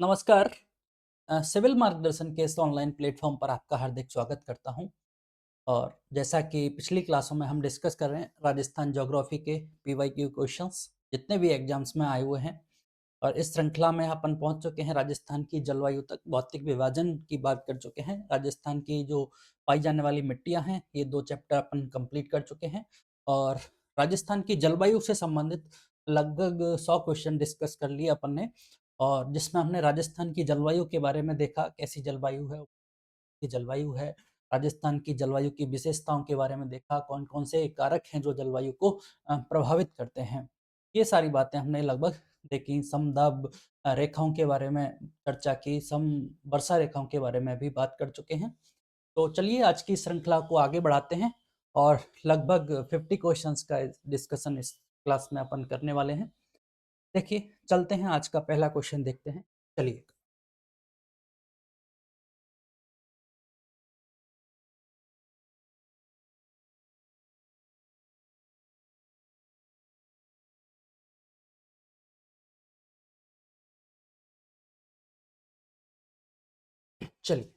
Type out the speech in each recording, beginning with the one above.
नमस्कार। सिविल मार्गदर्शन के इस ऑनलाइन प्लेटफॉर्म पर आपका हार्दिक स्वागत करता हूं। और जैसा कि पिछली क्लासों में हम डिस्कस कर रहे हैं, राजस्थान ज्योग्राफी के पीवाईक्यू क्वेश्चंस जितने भी एग्जाम्स में आए हुए हैं, और इस श्रृंखला में अपन पहुंच चुके हैं राजस्थान की जलवायु तक। भौतिक विभाजन की बात कर चुके हैं। राजस्थान की जो पाई जाने वाली मिट्टियां हैं, ये 2 चैप्टर अपन कंप्लीट कर चुके हैं। और राजस्थान की जलवायु से संबंधित लगभग 100 क्वेश्चन डिस्कस कर लिए अपन ने। और जिसमें हमने राजस्थान की जलवायु के बारे में देखा, कैसी जलवायु है, की जलवायु है, राजस्थान की जलवायु की विशेषताओं के बारे में देखा, कौन-कौन से कारक हैं जो जलवायु को प्रभावित करते हैं। ये सारी बातें हमने लगभग देखी। समदाब रेखाओं के बारे में चर्चा की, वर्षा रेखाओं के बारे में भी बात कर चुके हैं। तो चलिए आज की श्रृंखला को आगे बढ़ाते हैं और लगभग 50 क्वेश्चंस का डिस्कशन इस क्लास में अपन करने वाले हैं। देखिए, चलते हैं, आज का पहला क्वेश्चन देखते हैं। चलिए। चलिए,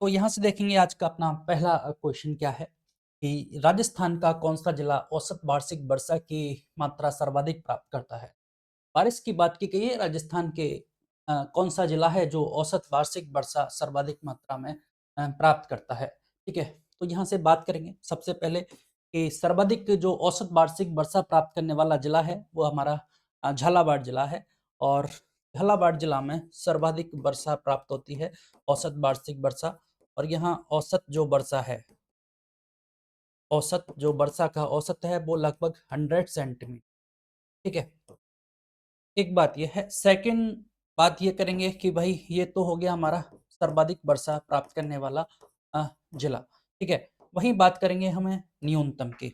तो यहाँ से देखेंगे आज का अपना पहला क्वेश्चन क्या है कि राजस्थान का कौन-सा जिला औसत वार्षिक वर्षा की मात्रा सर्वाधिक प्राप्त करता है? बारिश की बात की गई है। राजस्थान के कौन-सा जिला है जो औसत वार्षिक वर्षा सर्वाधिक मात्रा में प्राप्त करता है? ठीक है, तो यहाँ से बात करेंगे सबसे पहले कि सर्वाधिक जो औसत वार्षिक वर्षा प्राप्त करने वाला जिला है, वो हमारा झालावाड़ जिला है। और झालावाड़ जिला में सर्वाधिक वर्षा प्राप्त होती है, औसत वार्षिक वर्षा। और यहाँ औसत जो वर्षा का औसत है वो लगभग 100 सेंटीमीटर। ठीक है, एक बात ये है। सेकंड बात ये करेंगे कि भाई ये तो हो गया हमारा सर्वाधिक वर्षा प्राप्त करने वाला जिला। ठीक है, वहीं बात करेंगे हमें न्यूनतम की।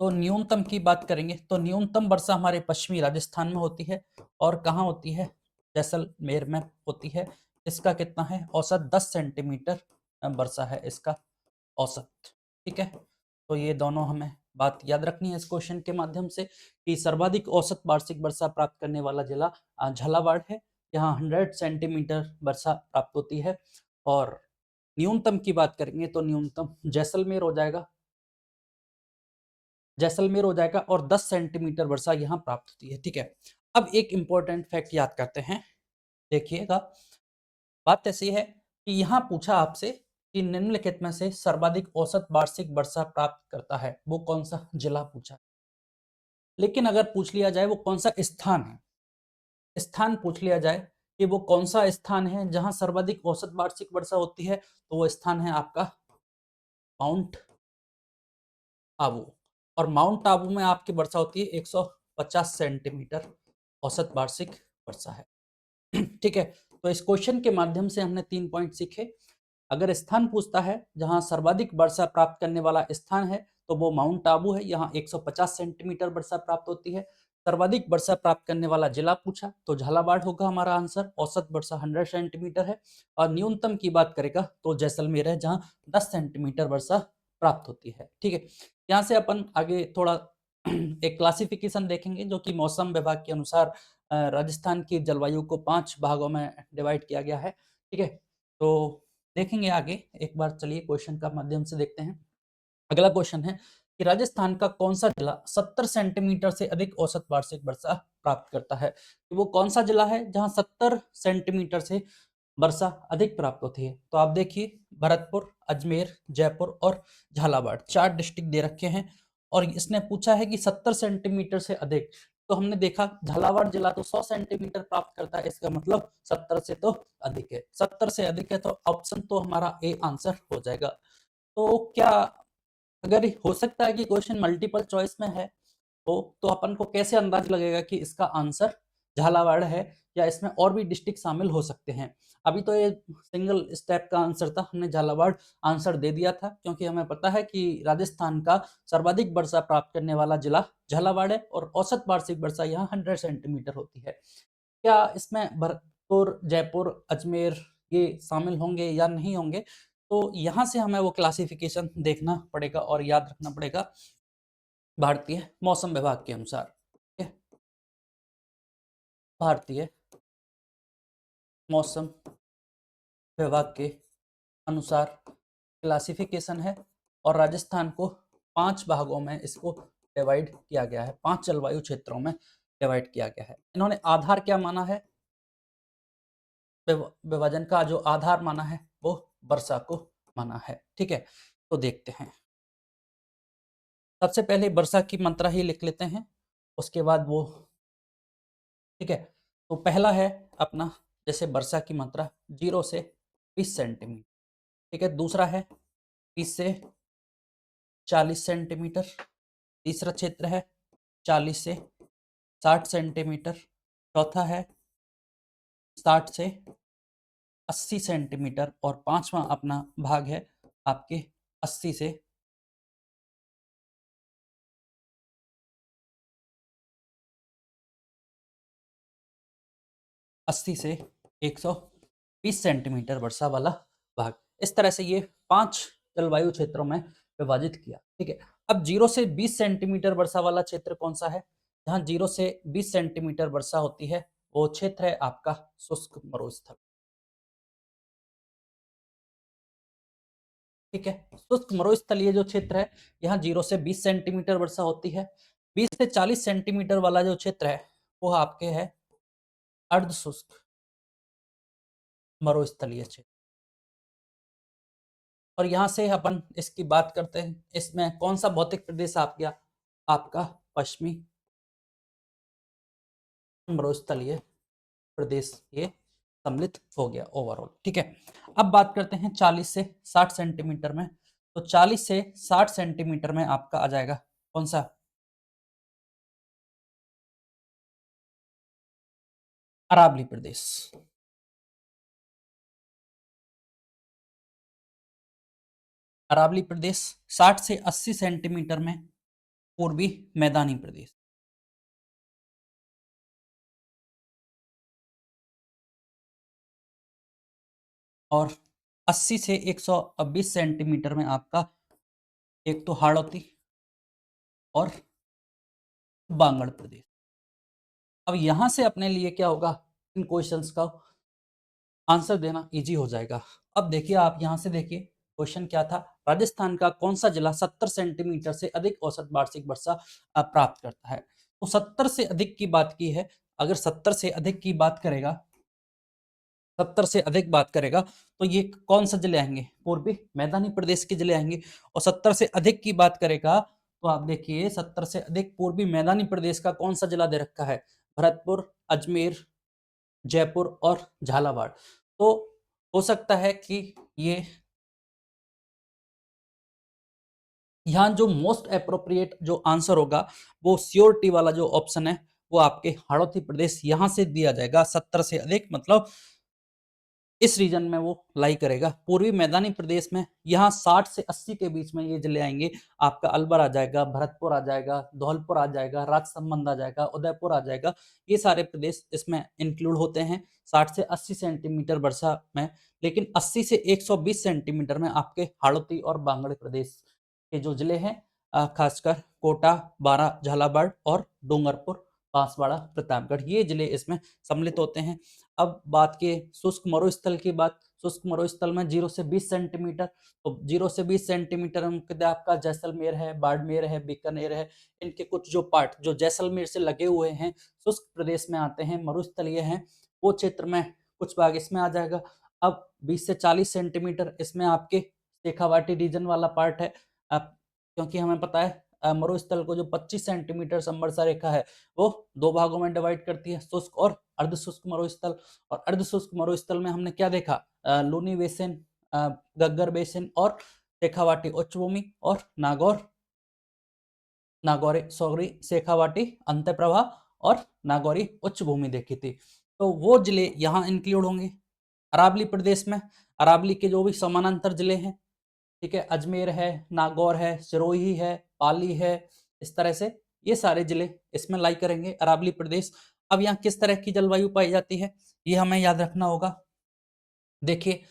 तो न्यूनतम की बात करेंगे तो न्यूनतम वर्षा हमारे पश्चिमी राजस्थान में होती है। और कहाँ होती है? जैसलमेर में होती है। इसका कितना है? औसत 10 सेंटीमीटर वर्षा है इसका औसत। ठीक है, तो ये दोनों हमें बात याद रखनी है इस क्वेश्चन के माध्यम से कि सर्वाधिक औसत वार्षिक वर्षा प्राप्त करने वाला जिला झालावाड़ है। यहाँ 100 सेंटीमीटर वर्षा प्राप्त होती है। और न्यूनतम की बात करेंगे तो न्यूनतम जैसलमेर हो जाएगा और 10 सेंटीमीटर वर्षा यहाँ प्राप्त होती है। ठीक है, अब एक इंपॉर्टेंट फैक्ट याद करते हैं। देखिएगा, बात ऐसी है कि यहाँ पूछा आपसे कि निम्नलिखित में से सर्वाधिक औसत वार्षिक वर्षा प्राप्त करता है वो कौन सा जिला पूछा। लेकिन अगर पूछ लिया जाए वो कौन सा स्थान है, स्थान पूछ लिया जाए कि वो कौन सा स्थान है जहां सर्वाधिक औसत वार्षिक वर्षा होती है, तो वो स्थान है आपका माउंट आबू। और माउंट आबू में आपकी वर्षा होती है 150 सेंटीमीटर औसत वार्षिक वर्षा है। ठीक है, तो इस क्वेश्चन के माध्यम से हमने 3 पॉइंट सीखे। अगर स्थान पूछता है जहां सर्वाधिक वर्षा प्राप्त करने वाला स्थान है, तो वो माउंट आबू है। यहाँ 150 सेंटीमीटर वर्षा प्राप्त होती है। सर्वाधिक वर्षा प्राप्त करने वाला जिला पूछा तो झालावाड़ होगा हमारा आंसर। औसत वर्षा 100 सेंटीमीटर है। और न्यूनतम की बात करेगा तो जैसलमेर है, जहां 10 सेंटीमीटर वर्षा प्राप्त होती है। ठीक है, यहाँ से अपन आगे थोड़ा एक क्लासिफिकेशन देखेंगे जो कि मौसम विभाग के अनुसार राजस्थान की जलवायु को 5 भागों में डिवाइड किया गया है। ठीक है, तो देखेंगे आगे। एक बार चलिए क्वेश्चन का माध्यम से देखते हैं। अगला क्वेश्चन है कि राजस्थान का कौन सा जिला 70 सेंटीमीटर से अधिक औसत वार्षिक वर्षा प्राप्त करता है? तो वो कौन सा जिला है जहां 70 सेंटीमीटर से वर्षा अधिक प्राप्त होती है? तो आप देखिए, भरतपुर, अजमेर, जयपुर और झालावाड़ 4 डिस्ट्रिक्ट दे रखे हैं। और इसने पूछा है कि 70 सेंटीमीटर से अधिक। तो हमने देखा झालावाड़ जिला तो 100 सेंटीमीटर प्राप्त करता है, इसका मतलब 70 से तो अधिक है। 70 से अधिक है तो ऑप्शन तो हमारा ए आंसर हो जाएगा। तो क्या, अगर हो सकता है कि क्वेश्चन मल्टीपल चॉइस में है हो, तो अपन को कैसे अंदाज लगेगा कि इसका आंसर झालावाड़ है या इसमें और भी डिस्ट्रिक्ट शामिल हो सकते हैं? अभी तो ये सिंगल स्टेप का आंसर था, हमने झालावाड़ आंसर दे दिया था क्योंकि हमें पता है कि राजस्थान का सर्वाधिक वर्षा प्राप्त करने वाला जिला झालावाड़ है और औसत वार्षिक वर्षा यहाँ 100 सेंटीमीटर होती है। क्या इसमें भरतपुर, जयपुर, अजमेर ये शामिल होंगे या नहीं होंगे? तो यहाँ से हमें वो क्लासिफिकेशन देखना पड़ेगा और याद रखना पड़ेगा भारतीय मौसम विभाग के अनुसार। ठीक है? भारतीय मौसम विभाग के अनुसार क्लासिफिकेशन है और राजस्थान को 5 भागों में इसको डिवाइड किया गया है, 5 जलवायु क्षेत्रों में डिवाइड किया गया है। इन्होंने आधार क्या माना है? विभाजन का जो आधार माना है वो वर्षा को माना है। ठीक है, तो देखते हैं। सबसे पहले वर्षा की मात्रा ही लिख लेते हैं, उसके बाद वो, ठीक है। तो पहला है अपना, जैसे वर्षा की मात्रा 0 से 20 सेंटीमीटर, ठीक है। दूसरा है 20 से 40 सेंटीमीटर। तीसरा क्षेत्र है 40 से 60 सेंटीमीटर। चौथा है 60 से 80 सेंटीमीटर और पांचवा अपना भाग है आपके 80 से 120 सेंटीमीटर वर्षा वाला भाग। इस तरह से ये 5 जलवायु क्षेत्रों में विभाजित किया। ठीक है, अब 0 से 20 सेंटीमीटर वर्षा वाला क्षेत्र कौन सा है? जहां 0 से 20 सेंटीमीटर वर्षा होती है वो क्षेत्र है आपका शुष्क मरुस्थल। ठीक है, शुष्क मरुस्थलीय जो क्षेत्र है, यहाँ 0 से 20 सेंटीमीटर वर्षा होती है। 20 से 40 सेंटीमीटर वाला जो क्षेत्र है वो आपके है अर्ध शुष्क मरुस्थलीय क्षेत्र। और यहाँ से अपन इसकी बात करते हैं, इसमें कौन सा भौतिक प्रदेश आ गया? आपका पश्चिमी मरुस्थलीय प्रदेश ये सम्मिलित हो गया ओवरऑल। ठीक है, अब बात करते हैं 40 से 60 सेंटीमीटर में। तो 40 से 60 सेंटीमीटर में आपका आ जाएगा कौन सा? अरावली प्रदेश। अरावली प्रदेश 60 से 80 सेंटीमीटर में पूर्वी मैदानी प्रदेश। और 80 से 120 सेंटीमीटर में आपका एक तो हाड़ौती और बांगड़ प्रदेश। अब यहां से अपने लिए क्या होगा, इन क्वेश्चंस का आंसर देना इजी हो जाएगा। अब देखिए, आप यहां से देखिए क्वेश्चन क्या था। राजस्थान का कौन सा जिला 70 सेंटीमीटर से अधिक औसत वार्षिक वर्षा प्राप्त करता है? तो 70 से अधिक की बात की है। अगर 70 से अधिक की बात करेगा, 70 से अधिक बात करेगा तो ये कौन सा जिले आएंगे? पूर्वी मैदानी प्रदेश के जिले आएंगे। और 70 से अधिक की बात करेगा तो आप देखिए 70 से अधिक पूर्वी मैदानी प्रदेश का कौन सा जिला दे रखा है? भरतपुर, अजमेर, जयपुर और झालावाड़। तो हो सकता है कि ये यहाँ जो मोस्ट अप्रोप्रिएट जो आंसर होगा वो श्योरिटी वाला जो ऑप्शन है वो आपके हाड़ौती प्रदेश यहां से दिया जाएगा। 70 से अधिक मतलब इस रीजन में वो लाई करेगा। पूर्वी मैदानी प्रदेश में यहाँ 60 से 80 के बीच में ये जिले आएंगे। आपका अलवर आ जाएगा, भरतपुर आ जाएगा, धौलपुर आ जाएगा, राजसमंद आ जाएगा, उदयपुर आ जाएगा। ये सारे प्रदेश इसमें इंक्लूड होते हैं 60 से 80 सेंटीमीटर वर्षा में। लेकिन 80 से 120 सेंटीमीटर में आपके हाड़ौती और बांगड़ प्रदेश के जो जिले हैं, खासकर कोटा, बारां, झालावाड़ और डूंगरपुर, बांसवाड़ा, प्रतापगढ़, ये जिले इसमें सम्मिलित होते हैं। अब बात की शुष्क मरुस्थल की बात। शुष्क मरुस्थल में 0 से 20 सेंटीमीटर। तो 0 से 20 सेंटीमीटर में कहते हैं आपका जैसलमेर है, बाड़मेर है, बीकानेर है। इनके कुछ जो पार्ट जो जैसलमेर से लगे हुए हैं शुष्क प्रदेश में आते हैं, मरुस्थलीय हैं, वो क्षेत्र में कुछ भाग इसमें आ जाएगा। अब 20 से 40 सेंटीमीटर इसमें आपके शेखावाटी रीजन वाला पार्ट है। अब क्योंकि हमें पता है मरुस्थल को जो 25 सेंटीमीटर समवर्षा रेखा है वो 2 भागों में डिवाइड करती है, शुष्क और अर्ध शुष्क मरुस्थल। और अर्ध शुष्क मरुस्थल में हमने क्या देखा? लूनी बेसिन, गग्गर बेसिन और शेखावाटी उच्च भूमि और नागौरी सॉरी शेखावाटी अंत्य प्रवाह और नागौरी उच्च भूमि देखी थी। तो वो जिले यहाँ इंक्लूड होंगे अरावली प्रदेश में। अरावली के जो भी समानांतर जिले हैं, ठीक है, अजमेर है, नागौर है, सिरोही है, पाली है, इस तरह से ये सारे जिले इसमें लाई करेंगे अरावली प्रदेश। अब यहाँ किस तरह की जलवायु पाई जाती है ये हमें याद रखना होगा। देखिए,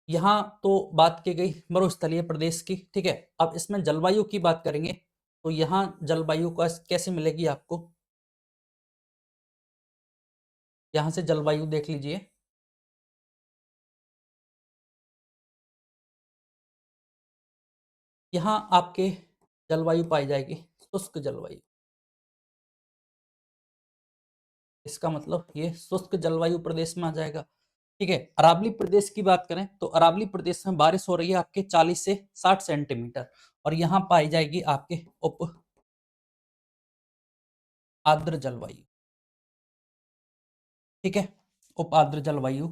यहाँ तो बात की गई मरुस्थलीय प्रदेश की, ठीक है। अब इसमें जलवायु की बात करेंगे तो यहाँ जलवायु कैसे मिलेगी आपको? यहाँ से जलवायु देख लीजिए, यहाँ आपके जलवायु पाई जाएगी शुष्क जलवायु। इसका मतलब ये शुष्क जलवायु प्रदेश में आ जाएगा। ठीक है, अरावली प्रदेश की बात करें तो अरावली प्रदेश में बारिश हो रही है आपके 40 से 60 सेंटीमीटर, और यहाँ पाई जाएगी आपके उप आर्द्र जलवायु। ठीक है, उप आर्द्र जलवायु।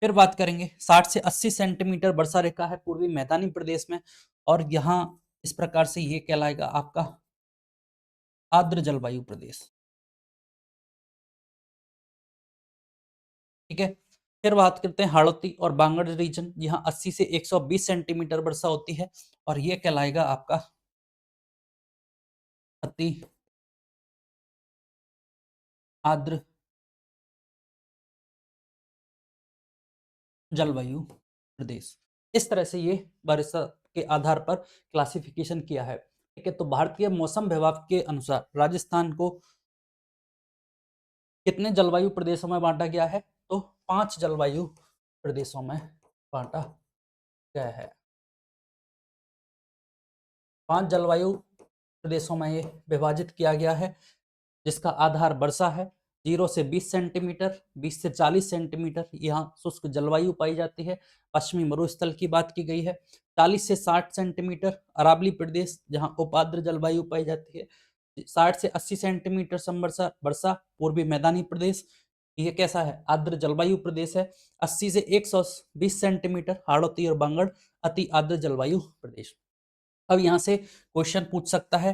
फिर बात करेंगे 60 से 80 सेंटीमीटर वर्षा रेखा है पूर्वी मैदानी प्रदेश में, और यहाँ इस प्रकार से ये कहलाएगा आपका आर्द्र जलवायु प्रदेश। ठीक है, फिर बात करते हैं हाड़ौती और बांगड़ रीजन, यहाँ 80 से 120 सेंटीमीटर वर्षा होती है, और ये कहलाएगा आपका अति आर्द्र जलवायु प्रदेश। इस तरह से ये वर्षा के आधार पर क्लासिफिकेशन किया है। ठीक है, तो भारतीय मौसम विभाग के अनुसार राजस्थान को कितने जलवायु प्रदेशों में बांटा गया है? तो 5 जलवायु प्रदेशों में बांटा गया है। 5 जलवायु प्रदेशों में ये विभाजित किया गया है, जिसका आधार वर्षा है। 0 से 20 सेंटीमीटर, 20 से 40 सेंटीमीटर यहाँ शुष्क जलवायु पाई जाती है। पश्चिमी मरुस्थल की बात की गई है। 40 से 60 सेंटीमीटर अरावली प्रदेश, जहाँ उपाद्र जलवायु पाई जाती है। 60 से 80 सेंटीमीटर समवर्षा वर्षा पूर्वी मैदानी प्रदेश, ये कैसा है? आर्द्र जलवायु प्रदेश है। 80 से 120 सेंटीमीटर हाड़ौती और बांगड़ अति आर्द्र जलवायु प्रदेश। अब यहाँ से क्वेश्चन पूछ सकता है,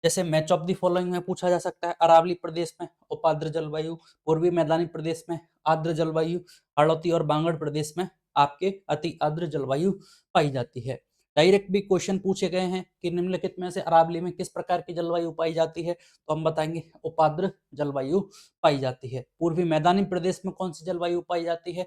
जैसे मैच ऑफ द फॉलोइंग में पूछा जा सकता है, अरावली प्रदेश में उपाद्र जलवायु, पूर्वी मैदानी प्रदेश में आर्द्र जलवायु, हाड़ौती और बांगड़ प्रदेश में आपके अति आर्द्र जलवायु पाई जाती है। डायरेक्ट भी क्वेश्चन पूछे गए हैं कि निम्नलिखित में से अरावली में किस प्रकार की जलवायु पाई जाती है, तो हम बताएंगे उपाद्र जलवायु पाई जाती है। पूर्वी मैदानी प्रदेश में कौन सी जलवायु पाई जाती है?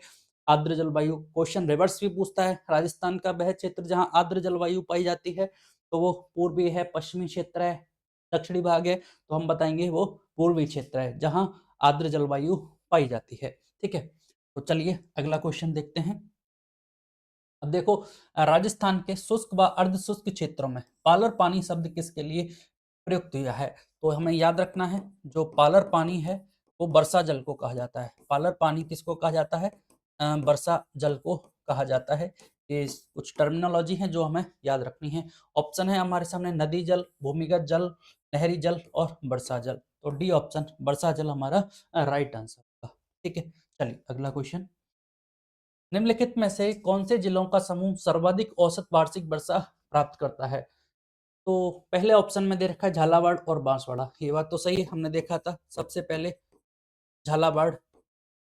आर्द्र जलवायु। क्वेश्चन रिवर्स भी पूछता है, राजस्थान का वह क्षेत्र जहां आर्द्र जलवायु पाई जाती है, तो वो पूर्वी है, पश्चिमी क्षेत्र है, दक्षिणी भाग है, तो हम बताएंगे वो पूर्वी क्षेत्र है जहां आर्द्र जलवायु पाई जाती है। ठीक है, तो चलिए अगला क्वेश्चन देखते हैं। अब देखो, राजस्थान के शुष्क व अर्ध शुष्क क्षेत्रों में पालर पानी शब्द किसके लिए प्रयुक्त हुआ है? तो हमें याद रखना है, जो पालर पानी है वो वर्षा जल को कहा जाता है। पालर पानी किसको कहा जाता है? वर्षा जल को कहा जाता है। ये कुछ टर्मिनोलॉजी है जो हमें याद रखनी है। ऑप्शन है हमारे सामने नदी जल, भूमिगत जल, नहरी जल और वर्षा जल। तो डी ऑप्शन वर्षा जल हमारा राइट आंसर होगा। ठीक है, चलिए अगला क्वेश्चन। निम्नलिखित में से कौन से जिलों का समूह सर्वाधिक औसत वार्षिक वर्षा प्राप्त करता है? तो पहले ऑप्शन में दे रखा है झालावाड़ और बांसवाड़ा। ये बात तो सही है, हमने देखा था सबसे पहले झालावाड़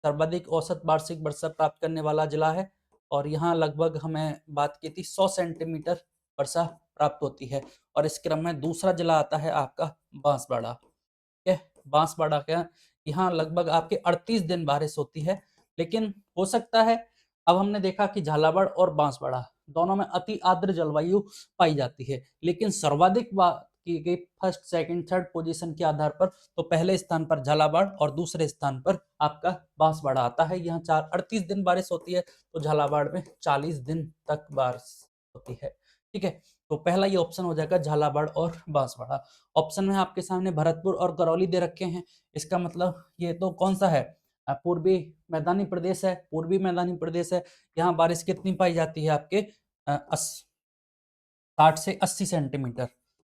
सर्वाधिक औसत वार्षिक वर्षा प्राप्त करने वाला जिला है, और यहाँ लगभग हमें बात की थी 100 सेंटीमीटर वर्षा प्राप्त होती है। और इस क्रम में दूसरा जिला आता है आपका बांसवाड़ा। ठीक है, बांसवाड़ा का यहाँ लगभग आपके 38 दिन बारिश होती है। लेकिन हो सकता है, अब हमने देखा कि झालावाड़ और बांसवाड़ा दोनों में अति आर्द्र जलवायु पाई जाती है, लेकिन सर्वाधिक बात की गई फर्स्ट सेकंड थर्ड पोजीशन के आधार पर, तो पहले स्थान पर झालावाड़ और दूसरे स्थान पर आपका बांसवाड़ा आता है। यहाँ 38 दिन बारिश होती है, तो झालावाड़ में 40 दिन तक बारिश होती है। ठीक है, तो पहला ये ऑप्शन हो जाएगा झालावाड़ और बांसवाड़ा। ऑप्शन में आपके सामने भरतपुर और करौली दे रखे हैं, इसका मतलब ये तो कौन सा है? पूर्वी मैदानी प्रदेश है। पूर्वी मैदानी प्रदेश है, यहाँ बारिश कितनी पाई जाती है आपके? 60 से 80 सेंटीमीटर।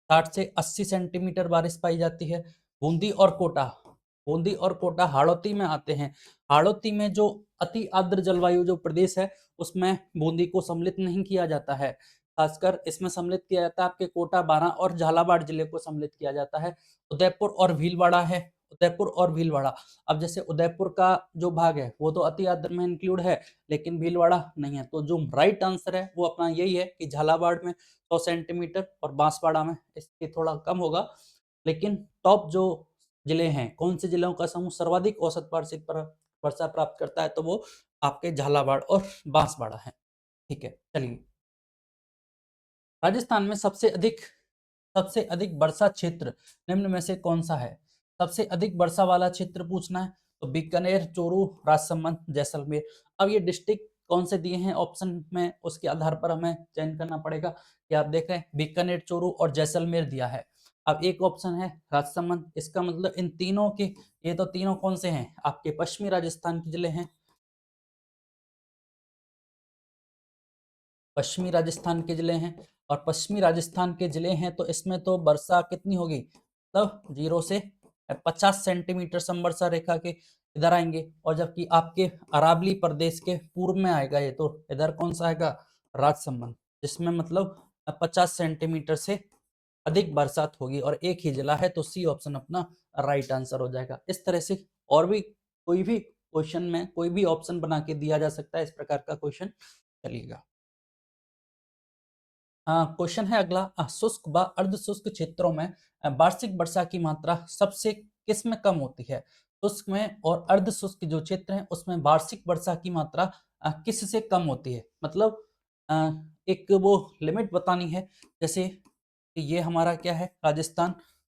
60 से 80 सेंटीमीटर बारिश पाई जाती है। बूंदी और कोटा, बूंदी और कोटा हाड़ौती में आते हैं। हाड़ौती में जो अति आर्द्र जलवायु जो प्रदेश है, उसमें बूंदी को सम्मिलित नहीं किया जाता है। खासकर इसमें सम्मिलित किया जाता है आपके कोटा, बारां और झालावाड़ जिले को सम्मिलित किया जाता है। उदयपुर और भीलवाड़ा है, उदयपुर और भीलवाड़ा। अब जैसे उदयपुर का जो भाग है वो तो अति आर्द्र में इंक्लूड है, लेकिन भीलवाड़ा नहीं है। तो जो राइट आंसर है वो अपना यही है कि झालावाड़ में 100 सेंटीमीटर और बांसवाड़ा में इसके थोड़ा कम होगा। लेकिन टॉप जो जिले हैं, कौन से जिलों का समूह सर्वाधिक औसत वार्षिक वर्षा प्राप्त करता है, तो वो आपके झालावाड़ और बांसवाड़ा है। ठीक है, चलिए राजस्थान में सबसे अधिक वर्षा क्षेत्र निम्न में से कौन सा है? सबसे अधिक वर्षा वाला क्षेत्र पूछना है, तो बीकानेर, चूरू, राजसमंद, जैसलमेर। अब ये डिस्ट्रिक्ट कौन से दिए हैं ऑप्शन में, उसके आधार पर हमें चयन करना पड़ेगा। कि आप देख रहे हैं बीकानेर, चूरू और जैसलमेर दिया है। अब एक ऑप्शन है राजसमंद, इसका मतलब इन तीनों के, ये तो तीनों कौन से हैं, आपके पश्चिमी राजस्थान के जिले हैं। पश्चिमी राजस्थान के जिले हैं, और पश्चिमी राजस्थान के जिले हैं तो इसमें तो वर्षा कितनी होगी, मतलब 0 से 50 सेंटीमीटर समवर्षा रेखा के इधर आएंगे। और जबकि आपके अरावली प्रदेश के पूर्व में आएगा ये, तो इधर कौन सा आएगा, राजसमंद, जिसमें मतलब 50 सेंटीमीटर से अधिक बरसात होगी, और एक ही जिला है, तो सी ऑप्शन अपना राइट आंसर हो जाएगा। इस तरह से और भी कोई भी क्वेश्चन में कोई भी ऑप्शन बना के दिया जा सकता है, इस प्रकार का क्वेश्चन चलिएगा। क्वेश्चन है अगला, शुष्क व अर्ध शुष्क क्षेत्रों में वार्षिक वर्षा की मात्रा सबसे किस में कम होती है। शुष्क में और अर्ध शुष्क जो क्षेत्र है उसमें वार्षिक वर्षा की मात्रा किस से कम होती है, मतलब अ, एक वो लिमिट बतानी है। जैसे कि ये हमारा क्या है, राजस्थान,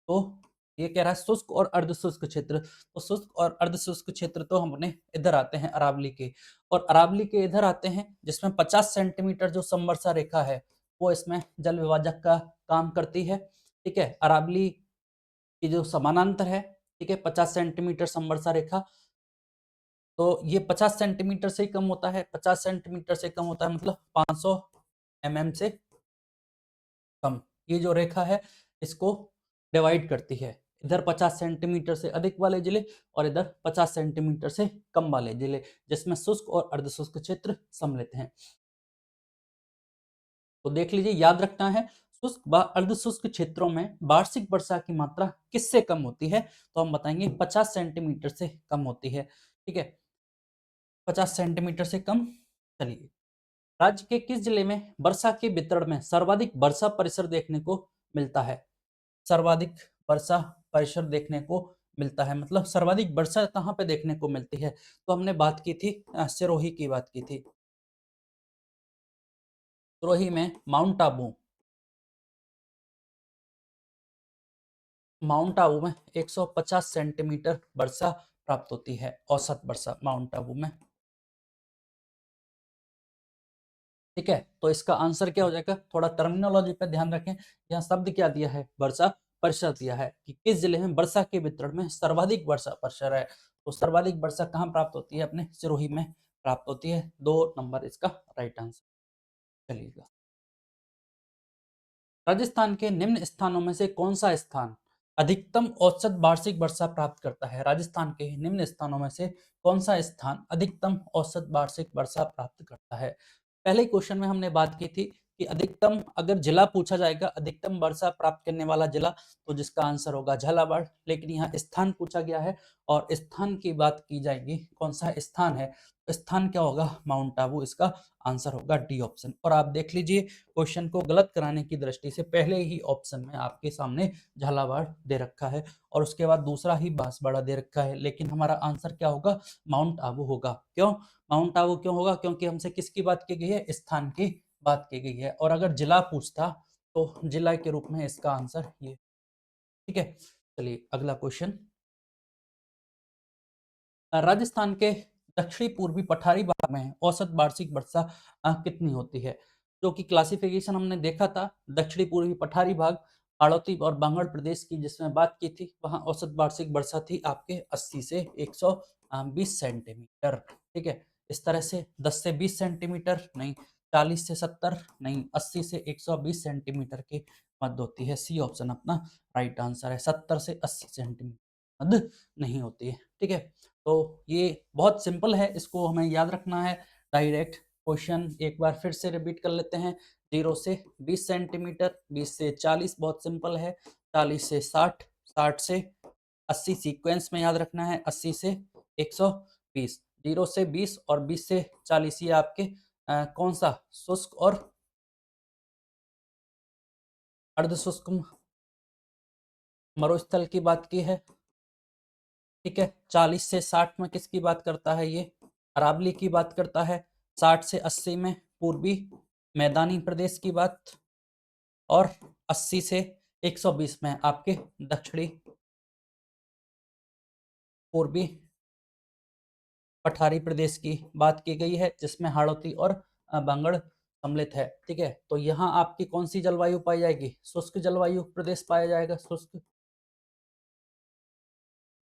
तो ये कह रहा है शुष्क और अर्ध शुष्क क्षेत्र। तो शुष्क और अर्ध शुष्क क्षेत्र तो हमने इधर आते हैं अरावली के, और अरावली के इधर आते हैं जिसमें 50 सेंटीमीटर जो समवर्षा रेखा है वो इसमें जल विभाजक का काम करती है। ठीक है, अरावली की जो समानांतर है, ठीक है, 50 सेंटीमीटर समवर्षा रेखा, तो ये 50 सेंटीमीटर से ही कम होता है, 50 सेंटीमीटर से कम होता है, मतलब 500 mm से कम। ये जो रेखा है इसको डिवाइड करती है, इधर 50 सेंटीमीटर से अधिक वाले जिले और इधर 50 सेंटीमीटर से कम वाले जिले, जिसमें शुष्क और अर्धशुष्क क्षेत्र सम्मिलित हैं। तो देख लीजिए, याद रखना है, शुष्क व अर्धशुष्क क्षेत्रों में वार्षिक वर्षा की मात्रा किससे कम होती है, तो हम बताएंगे 50 सेंटीमीटर से कम होती है। ठीक है, 50 सेंटीमीटर से कम। चलिए, राज्य के किस जिले में वर्षा के वितरण में सर्वाधिक वर्षा परिसर देखने को मिलता है। सर्वाधिक वर्षा परिसर देखने को मिलता है, मतलब सर्वाधिक वर्षा कहाँ पे देखने को मिलती है, तो हमने बात की थी सिरोही की बात की थी। सिरोही में माउंट आबू, माउंट आबू में 150 सेंटीमीटर वर्षा प्राप्त होती है, औसत वर्षा माउंट आबू में। ठीक है, तो इसका आंसर क्या हो जाएगा, थोड़ा टर्मिनोलॉजी पे ध्यान रखें। यहाँ शब्द क्या दिया है, वर्षा परिसर दिया है, कि किस जिले में वर्षा के वितरण में सर्वाधिक वर्षा परिसर है, तो सर्वाधिक वर्षा कहाँ प्राप्त होती है, अपने सिरोही में प्राप्त होती है। 2 नंबर इसका राइट आंसर। चलिएगा, राजस्थान के निम्न स्थानों में से कौन सा स्थान अधिकतम औसत वार्षिक वर्षा प्राप्त करता है। राजस्थान के निम्न स्थानों में से कौन सा स्थान अधिकतम औसत वार्षिक वर्षा प्राप्त करता है। पहले क्वेश्चन में हमने बात की थी कि अधिकतम अगर जिला पूछा जाएगा, अधिकतम वर्षा प्राप्त करने वाला जिला, तो जिसका आंसर होगा झालावाड़। लेकिन यहाँ स्थान पूछा गया है, और स्थान की बात की जाएगी, कौन सा स्थान है, स्थान क्या होगा, माउंट आबू, इसका आंसर होगा डी ऑप्शन। और आप देख लीजिए, क्वेश्चन को गलत कराने की दृष्टि से पहले ही ऑप्शन में आपके सामने झालावाड़ दे रखा है, और उसके बाद दूसरा ही बांसवाड़ा दे रखा है, लेकिन हमारा आंसर क्या होगा, माउंट आबू होगा। क्यों माउंट आबू क्यों होगा, क्योंकि हमसे किसकी बात की गई है, स्थान की बात की गई है। और अगर जिला पूछता तो जिला के रूप में इसका आंसर ये। ठीक है, चलिए अगला क्वेश्चन, राजस्थान के दक्षिणी पूर्वी पठारी भाग में औसत वार्षिक वर्षा कितनी होती है। जो कि क्लासिफिकेशन हमने देखा था, दक्षिणी पूर्वी पठारी भाग हाड़ौती और बांगड़ प्रदेश की जिसमें बात की थी, वहां औसत वार्षिक वर्षा थी आपके 80 से 120 सेंटीमीटर। ठीक है, इस तरह से 10 से 20 सेंटीमीटर नहीं, 40 से 70 नहीं, 80 से 120 सेंटीमीटर के मध्य होती है। सी ऑप्शन अपना राइट आंसर है, 70 से 80 सेंटीमीटर मध्य नहीं होती है। ठीक है, तो ये बहुत सिंपल है, इसको हमें याद रखना है। डायरेक्ट क्वेश्चन एक बार फिर से रिपीट कर लेते हैं, 0 से 20 सेंटीमीटर, 20 से 40 बहुत सिंपल है, 40 से 60, 60 से 80 सीक्वेंस में याद रखना है, 80 से 120, 0 से 20 और 20 से 40, ये आपके कौन सा शुष्क और अर्धशुष्क मरुस्थल की बात की है। ठीक है, 40 से 60 में किसकी बात करता है, ये अरावली की बात करता है। 60 से 80 में पूर्वी मैदानी प्रदेश की बात, और 80 से 120 में आपके दक्षिणी पूर्वी पठारी प्रदेश की बात की गई है जिसमें हाड़ौती और बांगड़ सम्मिलित है। ठीक है, तो यहाँ आपकी कौन सी जलवायु पाई जाएगी? शुष्क जलवायु प्रदेश पाया जाएगा। शुष्क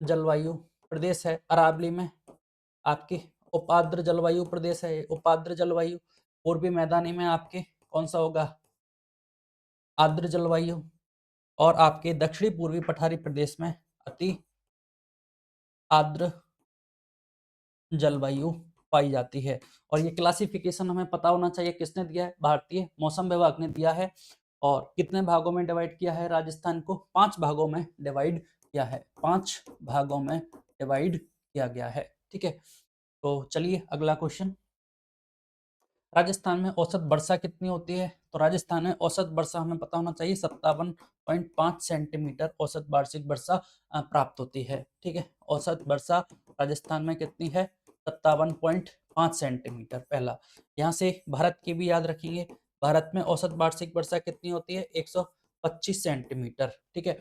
जलवायु प्रदेश है। अरावली में आपकी उपाद्र जलवायु प्रदेश है। उपाद्र जलवायु। पूर्वी मैदानी में आपके कौन सा होगा? आर्द्र जलवायु। और आपके दक्षिणी पूर्वी पठारी प्रदेश में अति आर्द्र जलवायु पाई जाती है। और ये क्लासिफिकेशन हमें पता होना चाहिए किसने दिया है? भारतीय मौसम विभाग ने दिया है। और कितने भागों में डिवाइड किया है राजस्थान को? 5 भागों में डिवाइड किया है। 5 भागों में डिवाइड किया गया है। ठीक है, तो चलिए अगला क्वेश्चन। राजस्थान में औसत वर्षा कितनी होती है? तो राजस्थान में औसत वर्षा हमें पता होना चाहिए 57.5 सेंटीमीटर औसत वार्षिक वर्षा प्राप्त होती है। ठीक है, औसत वर्षा राजस्थान में कितनी है? 57.5 सेंटीमीटर। पहला, यहाँ से भारत की भी याद रखेंगे। भारत में औसत वार्षिक वर्षा कितनी होती है? 125 सेंटीमीटर। ठीक है,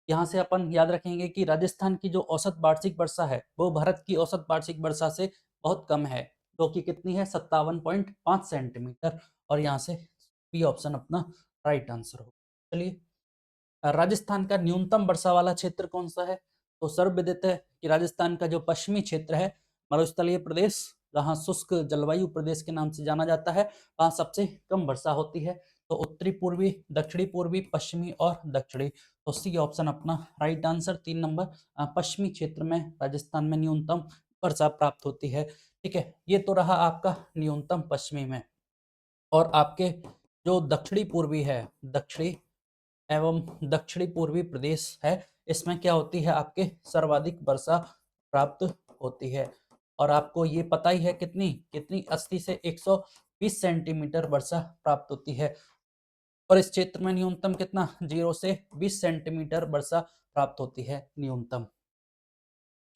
यहाँ से अपन याद रखेंगे कि राजस्थान की जो औसत वार्षिक वर्षा है वो भारत की औसत वार्षिक वर्षा से बहुत कम है, जो कि कितनी है? 57.5 सेंटीमीटर। और यहाँ से बी ऑप्शन अपना राइट आंसर हो। चलिए, राजस्थान का न्यूनतम वर्षा वाला क्षेत्र कौन सा है? तो सर्वविदित है कि राजस्थान का जो पश्चिमी क्षेत्र है, मरुस्थलीय प्रदेश, जहाँ शुष्क जलवायु प्रदेश के नाम से जाना जाता है, वहाँ सबसे कम वर्षा होती है। तो उत्तरी पूर्वी, दक्षिणी पूर्वी, पश्चिमी और दक्षिणी। तो सी ऑप्शन अपना राइट आंसर 3 नंबर। पश्चिमी क्षेत्र में राजस्थान में न्यूनतम वर्षा प्राप्त होती है। ठीक है, ये तो रहा आपका न्यूनतम पश्चिमी में। और आपके जो दक्षिणी पूर्वी है, दक्षिणी एवं दक्षिणी पूर्वी प्रदेश है, इसमें क्या होती है? आपके सर्वाधिक वर्षा प्राप्त होती है। और आपको ये पता ही है कितनी कितनी 80 से 120 सेंटीमीटर वर्षा प्राप्त होती है। और इस क्षेत्र में न्यूनतम कितना? 0 से 20 सेंटीमीटर वर्षा प्राप्त होती है न्यूनतम।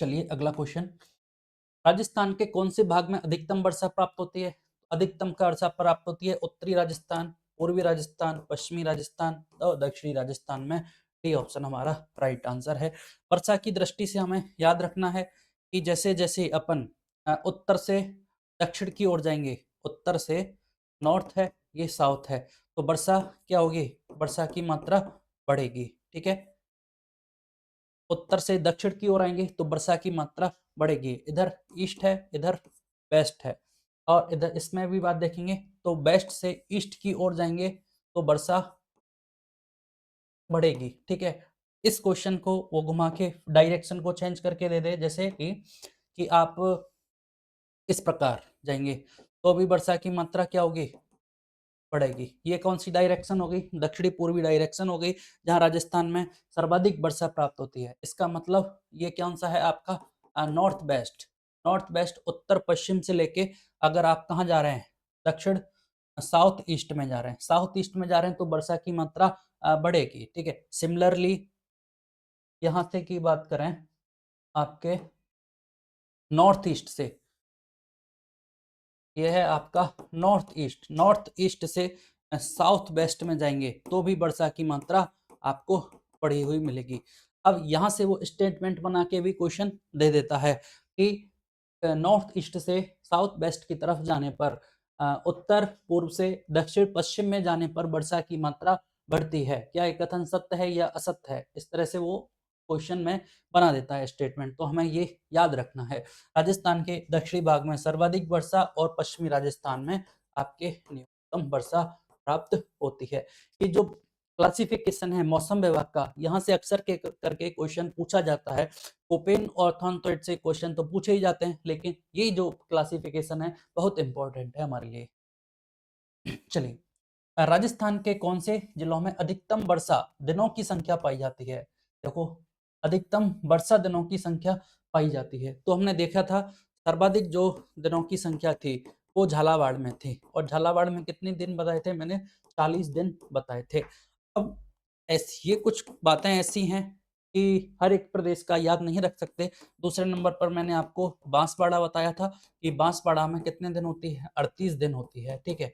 चलिए अगला क्वेश्चन। राजस्थान के कौन से भाग में अधिकतम वर्षा प्राप्त होती है? अधिकतम का वर्षा प्राप्त होती है उत्तरी राजस्थान, पूर्वी राजस्थान, पश्चिमी राजस्थान और दक्षिणी राजस्थान में। डी ऑप्शन हमारा राइट आंसर है। वर्षा की दृष्टि से हमें याद रखना है कि जैसे जैसे अपन उत्तर से दक्षिण की ओर जाएंगे, उत्तर से नॉर्थ है, ये साउथ है, तो वर्षा क्या होगी? वर्षा की मात्रा बढ़ेगी। ठीक है, उत्तर से दक्षिण की ओर आएंगे तो वर्षा की मात्रा बढ़ेगी। इधर ईस्ट है, इधर वेस्ट है। और इधर इसमें भी बात देखेंगे तो वेस्ट से ईस्ट की ओर जाएंगे तो वर्षा बढ़ेगी। ठीक है, इस क्वेश्चन को वो घुमा के डायरेक्शन को चेंज करके दे दे, जैसे कि आप इस प्रकार जाएंगे तो अभी वर्षा की मात्रा क्या होगी? बढ़ेगी। ये कौन सी डायरेक्शन हो गई? दक्षिणी पूर्वी डायरेक्शन हो गई, जहां राजस्थान में सर्वाधिक वर्षा प्राप्त होती है। इसका मतलब ये कौन सा है आपका? North west. नॉर्थ वेस्ट उत्तर पश्चिम से लेके अगर आप कहाँ जा रहे हैं? दक्षिण साउथ ईस्ट में जा रहे हैं। साउथ ईस्ट में जा रहे हैं तो वर्षा की मात्रा बढ़ेगी। ठीक है, सिमिलरली यहाँ से की बात करें आपके नॉर्थ ईस्ट से, ये है आपका नॉर्थ ईस्ट। नॉर्थ ईस्ट से साउथ वेस्ट में जाएंगे तो भी वर्षा की मात्रा आपको बढ़ी हुई मिलेगी। अब यहाँ से वो स्टेटमेंट बना के भी क्वेश्चन दे देता है कि नॉर्थ ईस्ट से साउथ वेस्ट की तरफ जाने पर, उत्तर पूर्व से दक्षिण पश्चिम में जाने पर वर्षा की मात्रा बढ़ती है। क्या ये कथन सत्य है या असत्य है? इस तरह से वो क्वेश्चन में बना देता है स्टेटमेंट। तो हमें ये याद रखना है। राजस्थान के दक्षिणी भाग में सर्वाधिक वर्षा और पश्चिमी राजस्थान में आपके न्यूनतम वर्षा प्राप्त होती है। ये जो क्लासिफिकेशन है मौसम विभाग का, यहाँ से अक्सर के करके क्वेश्चन पूछा जाता है। कोपेन और थॉर्नथ्वेट से क्वेश्चन तो पूछे ही जाते हैं, लेकिन ये जो क्लासिफिकेशन है बहुत इंपॉर्टेंट है हमारे लिए। चलिए, राजस्थान के कौन से जिलों में अधिकतम वर्षा दिनों की संख्या पाई जाती है? देखो, अधिकतम वर्षा दिनों की संख्या पाई जाती है तो हमने देखा था सर्वाधिक जो दिनों की संख्या थी वो झालावाड़ में थी। और झालावाड़ में कितने दिन बताए थे मैंने? 40 दिन बताए थे। अब ऐसी ये कुछ बातें ऐसी हैं कि हर एक प्रदेश का याद नहीं रख सकते। दूसरे नंबर पर मैंने आपको बांसवाड़ा बताया था कि बांसवाड़ा में कितने दिन होती है? 38 दिन होती है। ठीक है,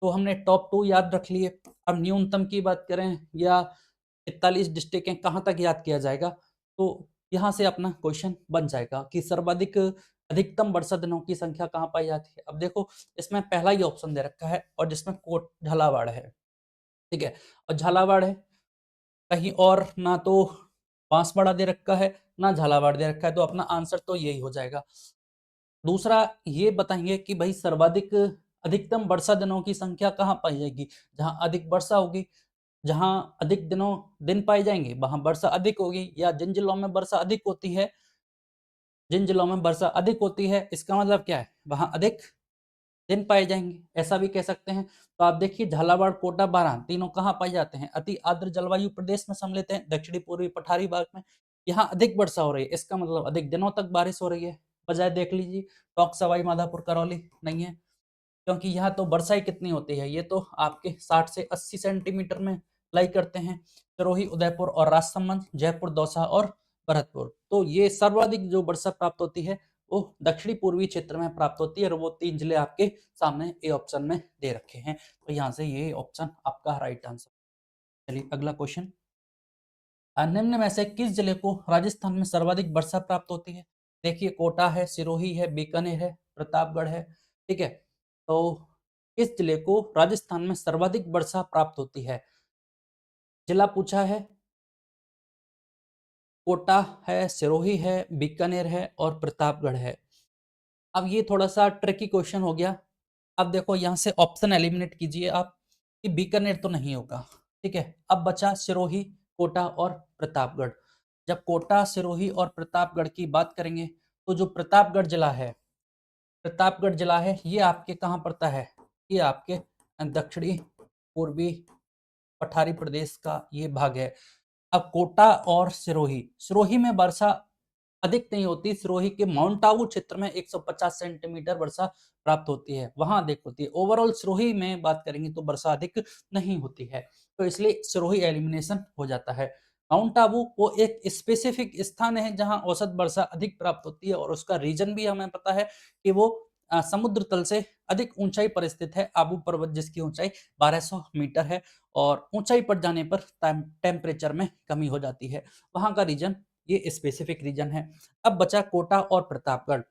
तो हमने टॉप 2 याद रख लिए। अब न्यूनतम की बात करें या 41 डिस्ट्रिक्ट हैं, कहाँ तक याद किया जाएगा? तो यहाँ से अपना क्वेश्चन बन जाएगा कि सर्वाधिक अधिकतम वर्षा दिनों की संख्या कहाँ पाई जाती है। अब देखो इसमें पहला ही ऑप्शन दे रखा है और जिसमें कोट झालावाड़ है, ठीक है, और झालावाड़ है, कहीं और ना तो बांसवाड़ा दे रखा है ना झालावाड़ दे रखा है, तो अपना आंसर तो यही हो जाएगा। दूसरा ये बताएंगे कि भाई सर्वाधिक अधिकतम वर्षा दिनों की संख्या कहाँ पाई जाएगी, जहां अधिक वर्षा होगी, जहां अधिक दिन पाए जाएंगे वहां वर्षा अधिक होगी, या जिन जिलों में वर्षा अधिक होती है, जिन जिलों में वर्षा अधिक होती है इसका मतलब क्या है, वहां अधिक दिन पाए जाएंगे, ऐसा भी कह सकते हैं। तो आप देखिए झालावाड़, कोटा, बारां तीनों कहाँ पाए जाते हैं, अति आर्द्र जलवायु प्रदेश में सम्मिलित हैं, दक्षिणी पूर्वी पठारी भाग में। यहाँ अधिक वर्षा हो रही है, इसका मतलब अधिक दिनों तक बारिश हो रही है। बजाय देख लीजिए टोंक, सवाई माधोपुर, करौली नहीं है, क्योंकि यहाँ तो वर्षा ही कितनी होती है, ये तो आपके 60 से 80 सेंटीमीटर में लाई करते हैं। सिरोही, उदयपुर और राजसमंद, जयपुर, दौसा और भरतपुर, तो ये सर्वाधिक जो वर्षा प्राप्त होती है वो दक्षिणी पूर्वी क्षेत्र में प्राप्त होती है, और वो 3 जिले आपके सामने ए ऑप्शन में दे रखे हैं, तो यहाँ से ये ऑप्शन आपका राइट आंसर। चलिए अगला क्वेश्चन, निम्न में से किस जिले को राजस्थान में सर्वाधिक वर्षा प्राप्त होती है। देखिए कोटा है, सिरोही है, बीकानेर है, प्रतापगढ़ है, ठीक है, तो किस जिले को राजस्थान में सर्वाधिक वर्षा प्राप्त होती है। जिला पूछा है, कोटा है, सिरोही है, बीकानेर है और प्रतापगढ़ है। अब ये थोड़ा सा ट्रिकी क्वेश्चन हो गया। अब देखो यहाँ से ऑप्शन एलिमिनेट कीजिए आप कि बीकानेर तो नहीं होगा, ठीक है, अब बचा सिरोही, कोटा और प्रतापगढ़। जब कोटा, सिरोही और प्रतापगढ़ की बात करेंगे तो जो प्रतापगढ़ जिला है, प्रतापगढ़ जिला है ये आपके कहाँ पड़ता है, ये आपके दक्षिणी पूर्वी पठारी प्रदेश का ये भाग है। अब कोटा और सिरोही, सिरोही में वर्षा अधिक नहीं होती, सिरोही के माउंट आबू क्षेत्र में 150 सेंटीमीटर वर्षा प्राप्त होती है, वहां अधिक होती है। ओवरऑल सिरोही में बात करेंगे तो वर्षा अधिक नहीं होती है, तो इसलिए सिरोही एलिमिनेशन हो जाता है। माउंट आबू वो एक स्पेसिफिक स्थान है जहां औसत वर्षा अधिक प्राप्त होती है, और उसका रीजन भी हमें पता है कि वो समुद्र तल से अधिक ऊंचाई पर स्थित है। आबू पर्वत जिसकी ऊंचाई 1200 मीटर है, और ऊंचाई पर जाने पर टेम्परेचर में कमी हो जाती है, वहां का रीजन ये स्पेसिफिक रीजन है। अब बचा कोटा और प्रतापगढ़,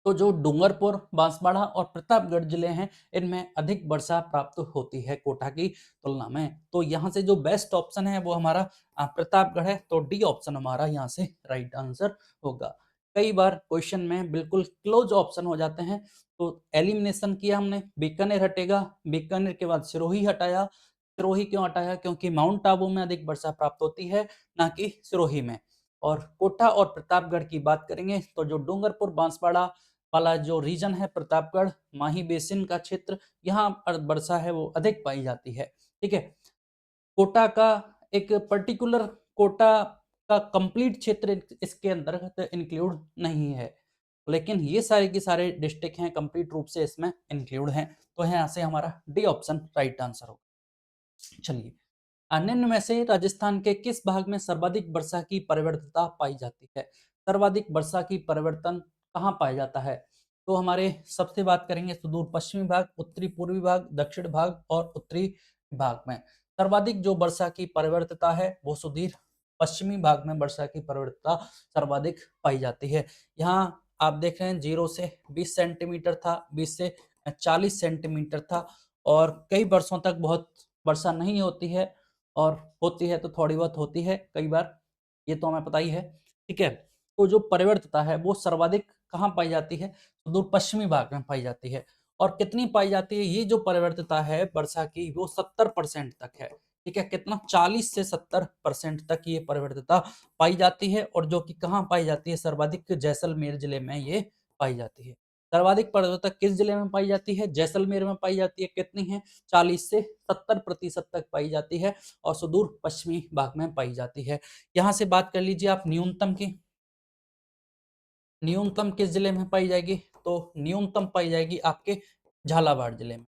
तो जो डूंगरपुर, बांसवाड़ा और प्रतापगढ़ जिले हैं इनमें अधिक वर्षा प्राप्त होती है कोटा की तुलना में, तो यहाँ से जो बेस्ट ऑप्शन है वो हमारा प्रतापगढ़ है, तो डी ऑप्शन हमारा यहाँ से राइट आंसर होगा। कई बार क्वेश्चन में बिल्कुल क्लोज ऑप्शन हो जाते हैं, तो एलिमिनेशन किया हमने, बीकानेर हटेगा, बीकानेर के बाद सिरोही हटाया। सिरोही क्यों हटाया, क्योंकि माउंट आबू में अधिक वर्षा प्राप्त होती है, ना कि सिरोही में। और कोटा और प्रतापगढ़ की बात करेंगे तो जो डूंगरपुर, बांसवाड़ा वाला जो रीजन है, प्रतापगढ़, माही बेसिन का क्षेत्र, यहाँ पर वर्षा है वो अधिक पाई जाती है, ठीक है। कोटा का एक पर्टिकुलर, कोटा का कंप्लीट क्षेत्र इसके अंतर्गत इंक्लूड नहीं है, लेकिन ये सारे के सारे डिस्ट्रिक्ट हैं कंप्लीट रूप से इसमें इंक्लूड हैं, तो यहाँ से हमारा डी ऑप्शन राइट आंसर होगा। चलिए, निम्न में से राजस्थान के किस भाग में सर्वाधिक वर्षा की परिवर्तनता पाई जाती है। सर्वाधिक वर्षा की परिवर्तन कहाँ पाया जाता है, तो हमारे सबसे बात करेंगे सुदूर पश्चिमी भाग, उत्तरी पूर्वी भाग, दक्षिण भाग और उत्तरी भाग में। सर्वाधिक जो वर्षा की परिवर्तनता है वो सुदूर पश्चिमी भाग में वर्षा की परिवर्तनता सर्वाधिक पाई जाती है। यहाँ आप देख रहे हैं 0 से 20 सेंटीमीटर था, 20 से 40 सेंटीमीटर था, और कई वर्षों तक बहुत वर्षा नहीं होती है, और होती है तो थोड़ी बहुत होती है कई बार, ये तो हमें पता ही है, ठीक है। तो जो परिवर्तता है वो सर्वाधिक कहाँ पाई जाती है, सुदूर पश्चिमी भाग में पाई जाती है। और कितनी पाई जाती है, ये जो परिवर्तता है वर्षा की वो 70% तक है, ठीक है, कितना 40 से 70% तक ये परिवर्तता पाई जाती है, और जो कि कहाँ पाई जाती है, सर्वाधिक जैसलमेर जिले में ये पाई जाती है। सर्वाधिक परिवर्तता किस जिले में पाई जाती है, जैसलमेर में पाई जाती है, कितनी है 40 से 70% तक पाई जाती है, और सुदूर पश्चिमी भाग में पाई जाती है। यहाँ से बात कर लीजिए आप न्यूनतम की, न्यूनतम किस जिले में पाई जाएगी, तो न्यूनतम पाई जाएगी आपके झालावाड़ जिले में।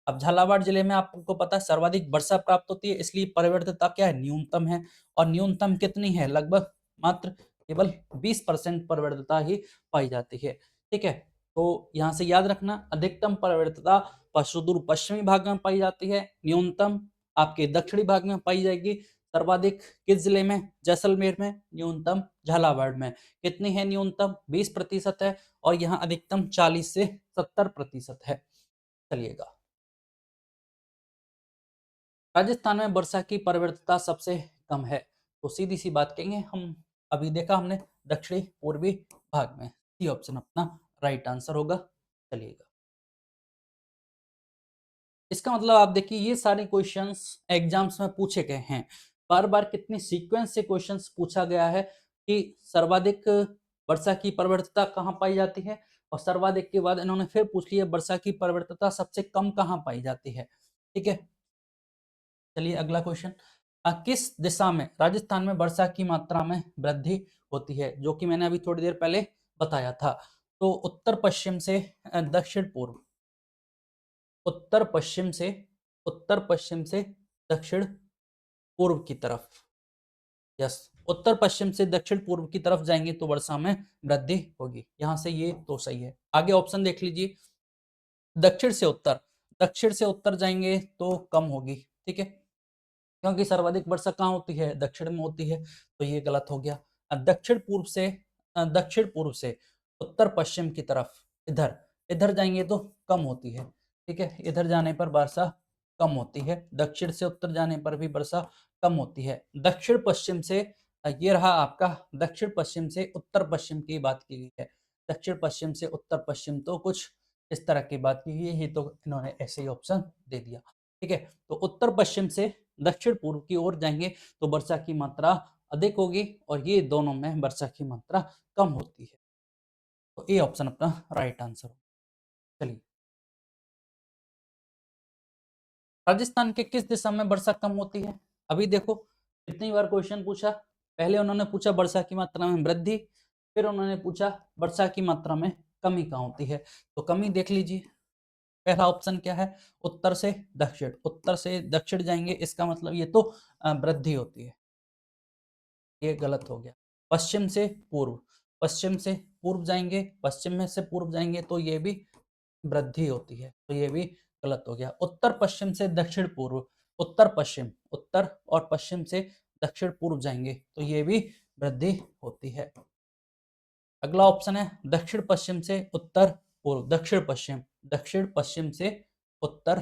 अब झालावाड़ जिले में आपको पता है सर्वाधिक वर्षा प्राप्त होती है, इसलिए परिवर्तता क्या है, न्यूनतम है, और न्यूनतम कितनी है, लगभग मात्र केवल 20% परिवर्तता ही पाई जाती है, ठीक है। तो यहाँ से याद रखना, अधिकतम परिवर्तता सुदूर पश्चिमी भाग में पाई जाती है, न्यूनतम आपके दक्षिणी भाग में पाई जाएगी, सर्वाधिक किस जिले में? जैसलमेर में। न्यूनतम झालावाड़ में। कितनी है न्यूनतम? 20% है और यहाँ अधिकतम 40 से 70% है। चलिएगा, राजस्थान में वर्षा की प्रवणता सबसे कम है, तो सीधी सी बात कहेंगे हम, अभी देखा हमने दक्षिणी पूर्वी भाग में। सी ऑप्शन अपना राइट आंसर होगा। चलिएगा, इसका मतलब आप देखिए ये सारे क्वेश्चंस एग्जाम्स में पूछे गए हैं। बार बार कितनी सीक्वेंस से क्वेश्चंस पूछा गया है कि सर्वाधिक वर्षा की प्रवणता कहाँ पाई जाती है, और सर्वाधिक के बाद इन्होंने फिर पूछ लिया वर्षा की प्रवणता सबसे कम कहाँ पाई जाती है। ठीक है, चलिए अगला क्वेश्चन, किस दिशा में राजस्थान में वर्षा की मात्रा में वृद्धि होती है, जो कि मैंने अभी थोड़ी देर पहले बताया था। तो उत्तर पश्चिम से दक्षिण पूर्व, उत्तर पश्चिम से, उत्तर पश्चिम से दक्षिण पूर्व की तरफ। यस, उत्तर पश्चिम से दक्षिण पूर्व की तरफ जाएंगे तो वर्षा में वृद्धि होगी। यहां से ये तो सही है। आगे ऑप्शन देख लीजिए, दक्षिण से उत्तर, दक्षिण से उत्तर जाएंगे तो कम होगी। ठीक है, क्योंकि सर्वाधिक वर्षा कहाँ होती है? दक्षिण में होती है, तो ये गलत हो गया। दक्षिण पूर्व से, दक्षिण पूर्व से उत्तर पश्चिम की तरफ, इधर इधर जाएंगे तो कम होती है। ठीक है, इधर जाने पर वर्षा कम होती है, दक्षिण से उत्तर जाने पर भी वर्षा कम होती है। दक्षिण पश्चिम से, ये रहा आपका दक्षिण पश्चिम से उत्तर पश्चिम की बात की गई है। दक्षिण पश्चिम से उत्तर पश्चिम तो कुछ इस तरह की बात की गई है, ये तो इन्होंने ऐसे ही ऑप्शन दे दिया। ठीक है, तो उत्तर पश्चिम से दक्षिण पूर्व की ओर जाएंगे तो वर्षा की मात्रा अधिक होगी, और ये दोनों में वर्षा की मात्रा कम होती है। तो ए ऑप्शन अपना राइट आंसर हो। चलिए, राजस्थान के किस दिशा में वर्षा कम होती है? अभी देखो कितनी बार क्वेश्चन पूछा। पहले उन्होंने पूछा वर्षा की मात्रा में वृद्धि, फिर उन्होंने पूछा वर्षा की मात्रा में कमी कहाँ होती है। तो कमी देख लीजिए, पहला ऑप्शन क्या है? उत्तर से दक्षिण, उत्तर से दक्षिण जाएंगे इसका मतलब ये तो वृद्धि होती है, ये गलत हो गया। पश्चिम से पूर्व, पश्चिम से पूर्व जाएंगे, पश्चिम में से पूर्व जाएंगे तो ये भी वृद्धि होती है, तो ये भी गलत हो गया। उत्तर पश्चिम से दक्षिण पूर्व, उत्तर पश्चिम, उत्तर और पश्चिम से दक्षिण पूर्व जाएंगे तो ये भी वृद्धि होती है। अगला ऑप्शन है दक्षिण पश्चिम से उत्तर पूर्व, दक्षिण पश्चिम, दक्षिण पश्चिम से उत्तर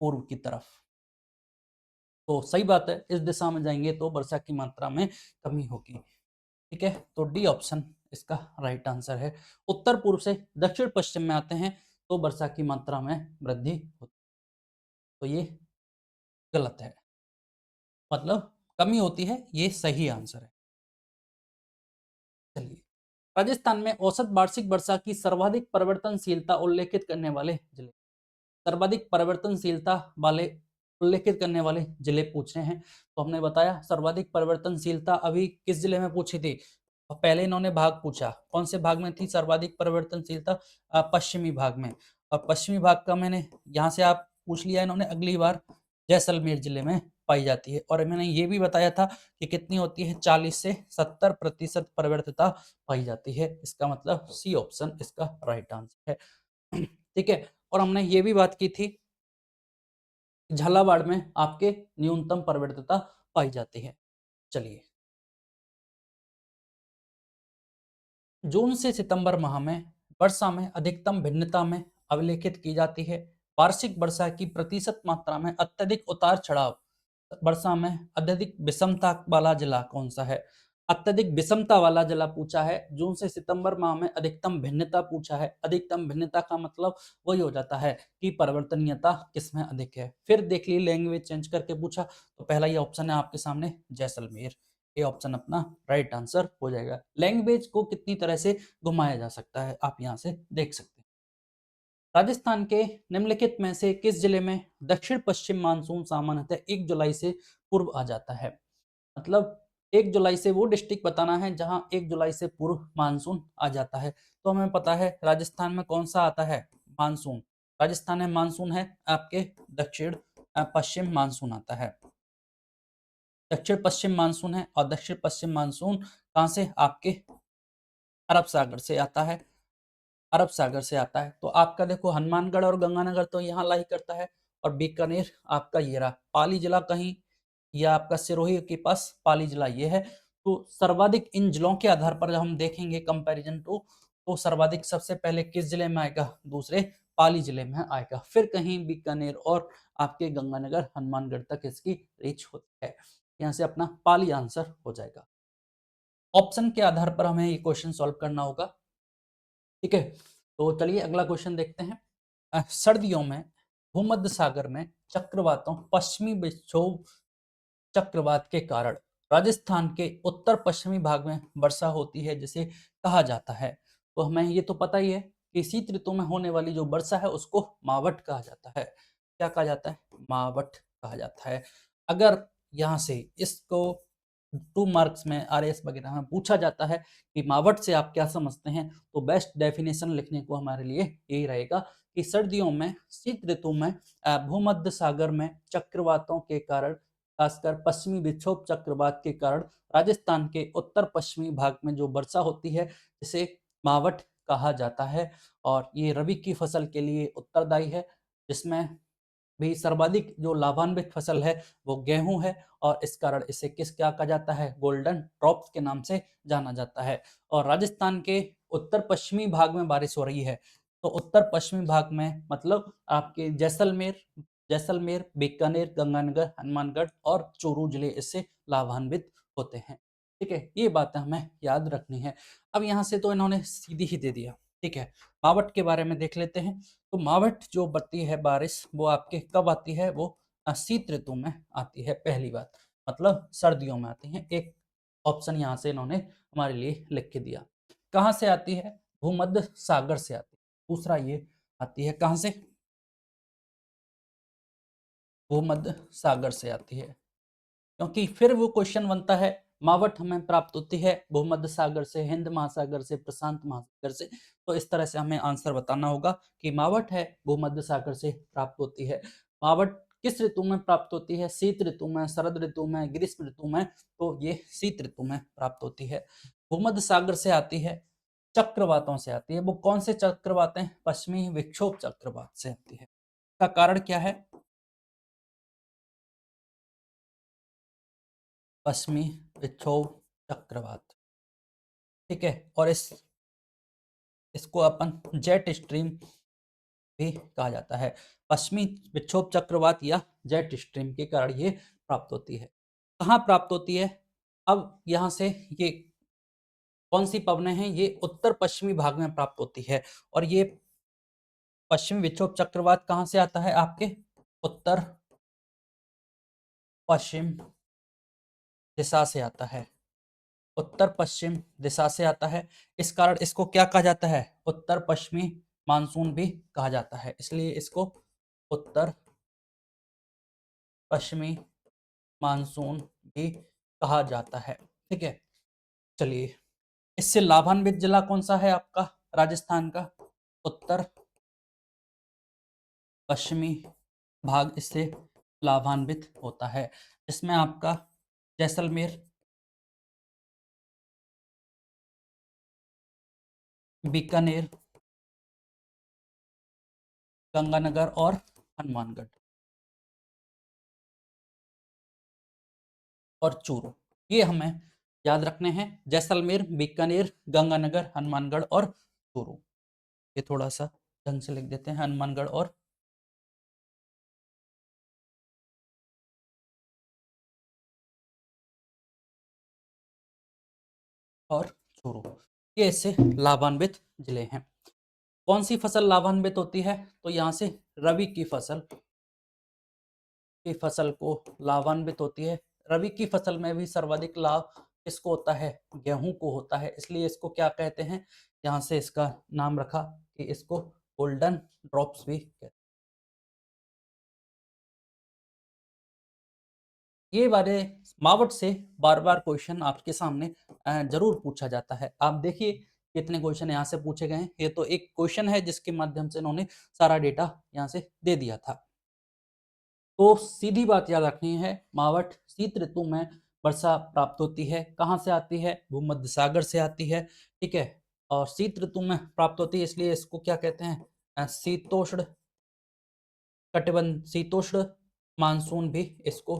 पूर्व की तरफ। तो सही बात है, इस दिशा में जाएंगे तो वर्षा की मात्रा में कमी होगी। ठीक है, तो डी ऑप्शन इसका राइट आंसर है। उत्तर पूर्व से दक्षिण पश्चिम में आते हैं तो वर्षा की मात्रा में वृद्धि होती है, तो ये गलत है, मतलब कमी होती है, ये सही आंसर है। चलिए, राजस्थान में औसत वार्षिक वर्षा की सर्वाधिक परिवर्तनशीलता उल्लेखित करने वाले जिले, सर्वाधिक परिवर्तनशीलता वाले उल्लेखित करने वाले जिले पूछ रहे हैं। तो हमने बताया सर्वाधिक परिवर्तनशीलता अभी किस जिले में पूछी थी, और पहले इन्होंने भाग पूछा, कौन से भाग में थी सर्वाधिक परिवर्तनशीलता? पश्चिमी भाग में। और पश्चिमी भाग का मैंने यहाँ से आप पूछ लिया इन्होंने, अगली बार जैसलमेर जिले में पाई जाती है। और मैंने ये भी बताया था कि कितनी होती है, 40 से 70% परिवर्तिता पाई जाती है। इसका मतलब सी ऑप्शन इसका राइट आंसर है। ठीक है, और हमने ये भी बात की थी झालावाड़ में आपके न्यूनतम परिवर्तिता पाई जाती है। चलिए, जून से सितंबर माह में वर्षा में अधिकतम भिन्नता में अवलेखित की जाती है। वार्षिक वर्षा की प्रतिशत मात्रा में अत्यधिक उतार चढ़ाव, वर्षा में अत्यधिक विषमता वाला जिला कौन सा है? अत्यधिक विषमता वाला जिला पूछा है। जून से सितंबर माह में अधिकतम भिन्नता पूछा है। अधिकतम भिन्नता का मतलब वही हो जाता है कि परिवर्तनीयता किसमें अधिक है। फिर देख लीजिए लैंग्वेज चेंज करके पूछा, तो पहला ये ऑप्शन है आपके सामने जैसलमेर, ये ऑप्शन अपना राइट आंसर हो जाएगा। लैंग्वेज को कितनी तरह से घुमाया जा सकता है आप यहाँ से देख सकते हैं। राजस्थान के निम्नलिखित में से किस जिले में दक्षिण पश्चिम मानसून सामान्यतः 1 जुलाई से पूर्व आ जाता है? मतलब 1 जुलाई से वो डिस्ट्रिक्ट बताना है जहां 1 जुलाई से पूर्व मानसून आ जाता है। तो हमें पता है राजस्थान में कौन सा आता है मानसून, राजस्थान में मानसून है आपके दक्षिण पश्चिम मानसून आता है, दक्षिण पश्चिम मानसून है। और दक्षिण पश्चिम मानसून कहाँ से? आपके अरब सागर से आता है, अरब सागर से आता है। तो आपका देखो हनुमानगढ़ और गंगानगर तो यहाँ लाई करता है, और बीकानेर आपका ये रहा, पाली जिला कहीं या आपका सिरोही के पास पाली जिला ये है। तो सर्वाधिक इन जिलों के आधार पर जब हम देखेंगे कंपैरिजन टू, तो सर्वाधिक सबसे पहले किस जिले में आएगा? दूसरे पाली जिले में आएगा। फिर कहीं बीकानेर और आपके गंगानगर हनुमानगढ़ तक इसकी रीच होती है। यहाँ से अपना पाली आंसर हो जाएगा। ऑप्शन के आधार पर हमें ये क्वेश्चन सॉल्व करना होगा। ठीक है, तो चलिए अगला क्वेश्चन देखते हैं। सर्दियों में भूमध्य सागर में चक्रवातों पश्चिमी विक्षोभ चक्रवात के कारण राजस्थान के उत्तर पश्चिमी भाग में वर्षा होती है, जिसे कहा जाता है। तो हमें ये तो पता ही है कि शीत ऋतु में होने वाली जो वर्षा है उसको मावट कहा जाता है। क्या कहा जाता है? मावट कहा जाता है। अगर यहाँ से इसको 2 मार्क्स में आरएएस वगैरह में पूछा जाता है कि मावट से आप क्या समझते हैं, तो बेस्ट डेफिनेशन लिखने को हमारे लिए यही रहेगा कि सर्दियों में शीत ऋतु में भूमध्य सागर में चक्रवातों के कारण, खासकर पश्चिमी विक्षोभ चक्रवात के कारण राजस्थान के उत्तर पश्चिमी भाग में जो वर्षा होती है, इसे मावट कहा जाता है। और ये रबी की फसल के लिए उत्तरदायी है, जिसमें भी सर्वाधिक जो लाभान्वित फसल है वो गेहूं है, और इस कारण इसे क्या कहा जाता है? गोल्डन क्रॉप्स के नाम से जाना जाता है। और राजस्थान के उत्तर पश्चिमी भाग में बारिश हो रही है, तो उत्तर पश्चिमी भाग में मतलब आपके जैसलमेर, बीकानेर, गंगानगर, हनुमानगढ़ और चूरू जिले इससे लाभान्वित होते हैं। ठीक है, ये बातें हमें याद रखनी है। अब यहाँ से तो इन्होंने सीधी ही दे दिया। ठीक है, मावट के बारे में देख लेते हैं। तो मावट जो बढ़ती है बारिश, वो आपके कब आती है? वो शीत ऋतु में आती है, पहली बात। मतलब सर्दियों में आती है। एक ऑप्शन यहाँ से इन्होंने हमारे लिए लिख के दिया। कहाँ से आती है? भूमध्य सागर से आती है। दूसरा ये आती है कहाँ से? भूमध्य सागर से आती है। क्योंकि फिर वो क्वेश्चन बनता है, मावट हमें प्राप्त होती है भूमध्य सागर से, हिंद महासागर से, प्रशांत महासागर से। तो इस तरह से हमें आंसर बताना होगा कि मावट है भूमध्य सागर से प्राप्त होती है। मावट किस ऋतु में प्राप्त होती है? शीत ऋतु में, शरद ऋतु में, ग्रीष्म ऋतु में? तो ये शीत ऋतु में प्राप्त होती है। भूमध्य सागर से आती है, चक्रवातों से आती है। वो कौन से चक्रवात हैं? पश्चिमी विक्षोभ चक्रवात से आती है। का कारण क्या है? पश्चिमी विक्षोभ चक्रवात। ठीक है, और इसको अपन जेट स्ट्रीम भी कहा जाता है। पश्चिमी विक्षोभ चक्रवात या जेट स्ट्रीम के कारण ये प्राप्त होती है। कहाँ प्राप्त होती है? अब यहाँ से ये कौन सी पवनें हैं? ये उत्तर पश्चिमी भाग में प्राप्त होती है। और ये पश्चिमी विक्षोभ चक्रवात कहाँ से आता है? आपके उत्तर पश्चिम दिशा से आता है। उत्तर पश्चिम दिशा से आता है। इस कारण इसको क्या कहा जाता है? उत्तर पश्चिमी मानसून भी कहा जाता है। इसलिए इसको उत्तर पश्चिमी मानसून भी कहा जाता है। ठीक है, चलिए, इससे लाभान्वित जिला कौन सा है आपका? राजस्थान का उत्तर पश्चिमी भाग इससे लाभान्वित होता है। इसमें आपका जैसलमेर, बीकानेर, गंगानगर और हनुमानगढ़ और चूरू, ये हमें याद रखने हैं। जैसलमेर, बीकानेर, गंगानगर, हनुमानगढ़ और चूरू। ये थोड़ा सा ढंग से लिख देते हैं, हनुमानगढ़ और चूरू, ये इससे लाभान्वित जिले हैं। कौन सी फसल लाभान्वित होती है? तो यहाँ से रबी की फसल को लाभान्वित होती है। रबी की फसल में भी सर्वाधिक लाभ किसको होता है? गेहूं को होता है। इसलिए इसको क्या कहते हैं? यहाँ से इसका नाम रखा कि इसको गोल्डन ड्रॉप्स भी कहते हैं। ये वाले मावट से बार बार क्वेश्चन आपके सामने जरूर पूछा जाता है। आप देखिए कितने क्वेश्चन यहाँ से पूछे गए हैं। ये तो एक क्वेश्चन है जिसके माध्यम से इन्होंने सारा डेटा यहाँ से दे दिया था। तो सीधी बात याद रखनी है, मावट शीत ऋतु में वर्षा प्राप्त होती है। कहाँ से आती है? भूमध्य सागर से आती है। ठीक है, और शीत ऋतु में प्राप्त होती है, इसलिए इसको क्या कहते हैं? शीतोष्ण कटिबंध, शीतोष्ण मानसून भी इसको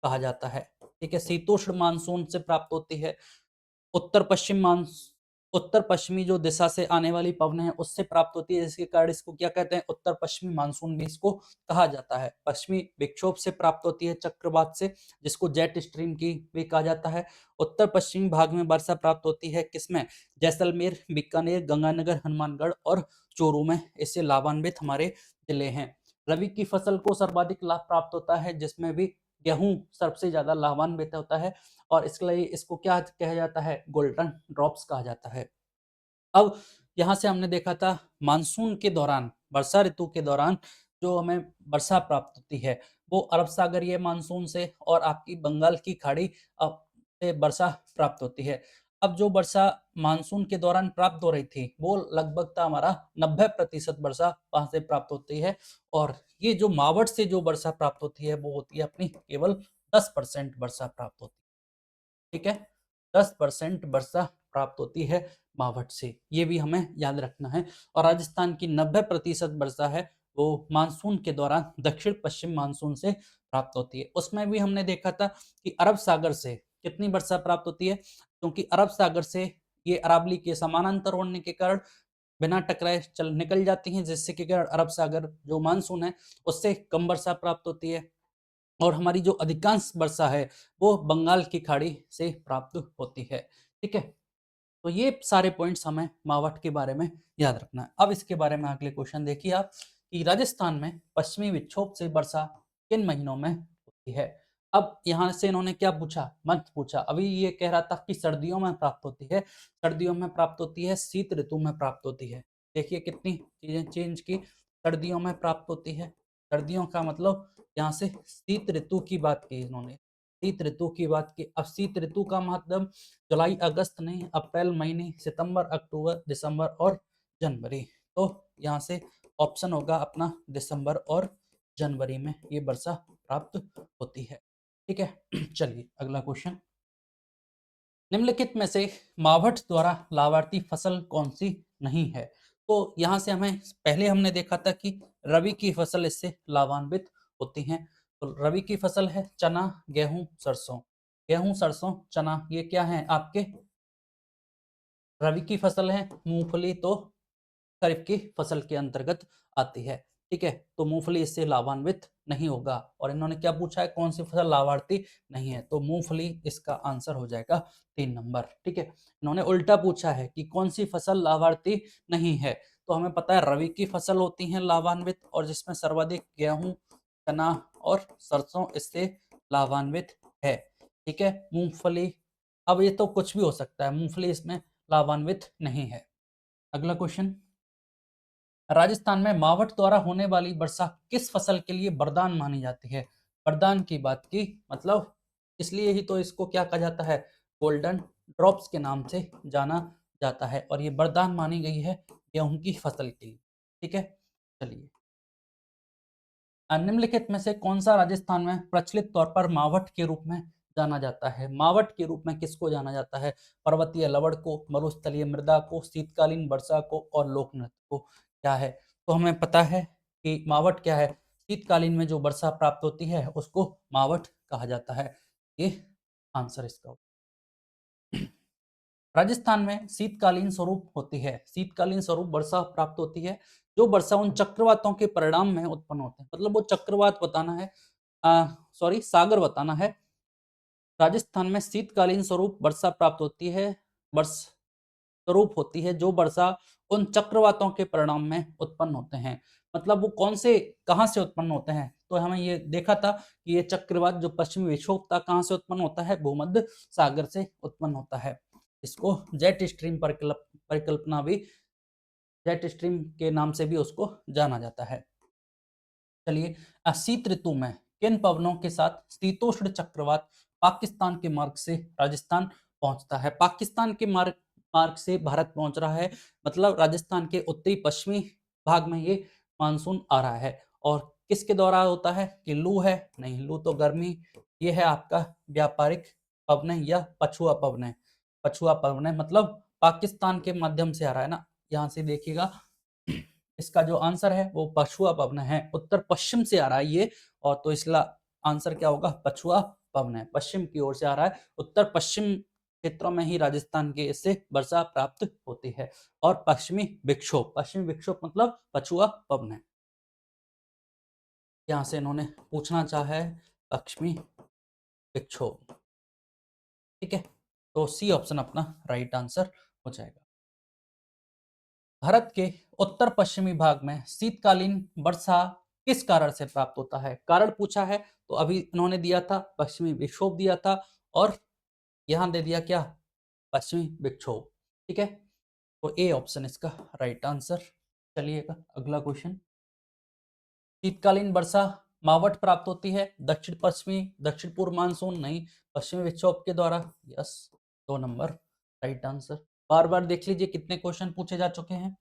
कहा जाता है। ठीक है, शीतोष्ण मानसून से प्राप्त होती है। उत्तर पश्चिमी जो दिशा से आने वाली पवन है उससे प्राप्त होती है, जिसके कारण इसको क्या कहते हैं, उत्तर पश्चिमी मानसून भी इसको कहा जाता है। पश्चिमी विक्षोभ से प्राप्त होती है, चक्रवात से, जिसको जेट स्ट्रीम की भी कहा जाता है। उत्तर पश्चिमी भाग में वर्षा प्राप्त होती है किसमें, जैसलमेर, बीकानेर, गंगानगर, हनुमानगढ़ और चूरू में। इससे लाभान्वित हमारे जिले हैं। रबी की फसल को सर्वाधिक लाभ प्राप्त होता है, जिसमें भी गेहूं सबसे ज्यादा लाभान्वित होता है, और इसके लिए इसको क्या कहा जाता है, गोल्डन ड्रॉप्स कहा जाता है। अब यहाँ से हमने देखा था मानसून के दौरान, वर्षा ऋतु के दौरान जो हमें वर्षा प्राप्त होती है वो अरब सागरीय मानसून से और आपकी बंगाल की खाड़ी से वर्षा प्राप्त होती है। अब जो वर्षा मानसून के दौरान प्राप्त हो रही थी वो लगभग था हमारा 90% वर्षा वहां से प्राप्त होती है, और ये जो मावट से जो वर्षा प्राप्त होती है वो होती है अपनी केवल 10% वर्षा प्राप्त होती है। ठीक है, 10% वर्षा प्राप्त होती है मावठ से, ये भी हमें याद रखना है। और राजस्थान की 90% वर्षा है वो मानसून के दौरान दक्षिण पश्चिम मानसून से प्राप्त होती है। उसमें भी हमने देखा था कि अरब सागर से कितनी वर्षा प्राप्त होती है, क्योंकि अरब सागर से ये अरावली के समानांतर होने के कारण बिना टकराए चल निकल जाती हैं, जिससे कि कारण अरब सागर जो मानसून है उससे कम वर्षा प्राप्त होती है। और हमारी जो अधिकांश वर्षा है वो बंगाल की खाड़ी से प्राप्त होती है। ठीक है, तो ये सारे पॉइंट्स हमें मावठ के बारे में याद रखना है। अब इसके बारे में अगले क्वेश्चन देखिए आप, कि राजस्थान में पश्चिमी विक्षोभ से वर्षा किन महीनों में होती है। अब यहाँ से इन्होंने क्या पूछा, मंथ पूछा। अभी ये कह रहा था कि सर्दियों में प्राप्त होती है, सर्दियों में प्राप्त होती है, शीत ऋतु में प्राप्त होती है। देखिए कितनी चीजें चेंज की, सर्दियों में प्राप्त होती है, सर्दियों का मतलब यहाँ से शीत ऋतु की बात की इन्होंने, शीत ऋतु की बात की। अब शीत ऋतु का मतलब जुलाई अगस्त नहीं, अप्रैल मई नहीं, सितंबर अक्टूबर दिसंबर और जनवरी। तो यहाँ से ऑप्शन होगा अपना दिसंबर और जनवरी में ये वर्षा प्राप्त होती है। ठीक है, चलिए अगला क्वेश्चन, निम्नलिखित में से मावठ द्वारा लाभार्थी फसल कौन सी नहीं है। तो यहाँ से हमें पहले हमने देखा था कि रबी की फसल इससे लाभान्वित होती हैं। तो रबी की फसल है चना, गेहूं, सरसों। गेहूं, सरसों, चना ये क्या है आपके रबी की फसल है। मूंगफली तो खरीफ की फसल के अंतर्गत आती है। ठीक है, तो मूंगफली इससे लाभान्वित नहीं होगा। और इन्होंने क्या पूछा है, कौन सी फसल लाभार्थी नहीं है, तो मूंगफली इसका आंसर हो जाएगा 3 नंबर। ठीक है, इन्होंने उल्टा पूछा है कि कौन सी फसल लाभार्थी नहीं है, तो हमें पता है रबी की फसल होती है लाभान्वित, और जिसमें सर्वाधिक गेहूं, चना और सरसों इससे लाभान्वित है। ठीक है, मूंगफली, अब ये तो कुछ भी हो सकता है, मूंगफली इसमें लाभान्वित नहीं है। अगला क्वेश्चन, राजस्थान में मावठ द्वारा होने वाली वर्षा किस फसल के लिए वरदान मानी जाती है। वरदान की बात की मतलब, इसलिए ही तो इसको क्या कहा जाता है, गोल्डन ड्रॉप्स के नाम से जाना जाता है, और ये वरदान मानी गई है गेहूं की फसल के लिए। ठीक है, चलिए, निम्नलिखित में से कौन सा राजस्थान में प्रचलित तौर पर मावठ के रूप में जाना जाता है। मावठ के रूप में किसको जाना जाता है, पर्वतीय लवण को, मरुस्थलीय मृदा को, शीतकालीन वर्षा को और लोक नृत्य को। क्या है, तो हमें पता है कि मावठ क्या है, शीतकालीन में जो वर्षा प्राप्त होती है उसको मावठ कहा जाता है। ये आंसर इसका होगा। राजस्थान में शीतकालीन स्वरूप होती है, शीतकालीन स्वरूप वर्षा प्राप्त होती है, जो वर्षा उन चक्रवातों के परिणाम में उत्पन्न होते हैं। मतलब वो चक्रवात बताना है, सॉरी सागर बताना है। राजस्थान में शीतकालीन स्वरूप वर्षा प्राप्त होती है, वर्ष स्वरूप होती है जो वर्षा उन चक्रवातों के परिणाम में उत्पन्न होते हैं। मतलब वो कौन से कहाँ से उत्पन्न होते हैं, तो हमें ये देखा था कि ये चक्रवात जो पश्चिमी विक्षोभ था कहाँ से उत्पन्न होता है, भूमध्य सागर से उत्पन्न होता है। इसको जेट स्ट्रीम परिकल्पना भी, जेट स्ट्रीम के नाम से भी उसको जाना जाता है। चलिए, शीत ऋतु में किन पवनों के साथ शीतोष्ण चक्रवात पाकिस्तान के मार्ग से राजस्थान पहुंचता है। पाकिस्तान के मार्ग मार्ग से भारत पहुंच रहा है, मतलब राजस्थान के उत्तरी पश्चिमी भाग में ये मानसून आ रहा है। और किसके द्वारा होता है, कि लू है, नहीं लू तो गर्मी, ये है आपका व्यापारिक पवन या पछुआ पवन। पछुआ पवन मतलब पाकिस्तान के माध्यम से आ रहा है ना, यहाँ से देखिएगा इसका जो आंसर है वो पछुआ पवन है, उत्तर पश्चिम से आ रहा है ये, और तो इसका आंसर क्या होगा, पछुआ पवन है, पश्चिम की ओर से आ रहा है, उत्तर पश्चिम क्षेत्रों में ही राजस्थान के इससे वर्षा प्राप्त होती है। और पश्चिमी विक्षोभ मतलब पछुआ पवन है। यहां से इन्होंने पूछना चाहा है पश्चिमी विक्षोभ, ठीक है। तो सी ऑप्शन अपना राइट आंसर हो जाएगा। भारत के उत्तर पश्चिमी भाग में शीतकालीन वर्षा किस कारण से प्राप्त होता है? कारण पूछा है, तो अभी इन्होंने दिया था पश्चिमी विक्षोभ दिया था, और यहां दे दिया क्या? पश्चिमी विक्षोभ, ठीक है। तो ए ऑप्शन इसका राइट आंसर। चलिएगा अगला क्वेश्चन। शीतकालीन वर्षा मावट प्राप्त होती है, दक्षिण पश्चिमी, दक्षिण पूर्व मानसून नहीं, पश्चिमी विक्षोभ के द्वारा। Yes, 2 number right answer. बार बार देख लीजिए कितने क्वेश्चन पूछे जा चुके हैं।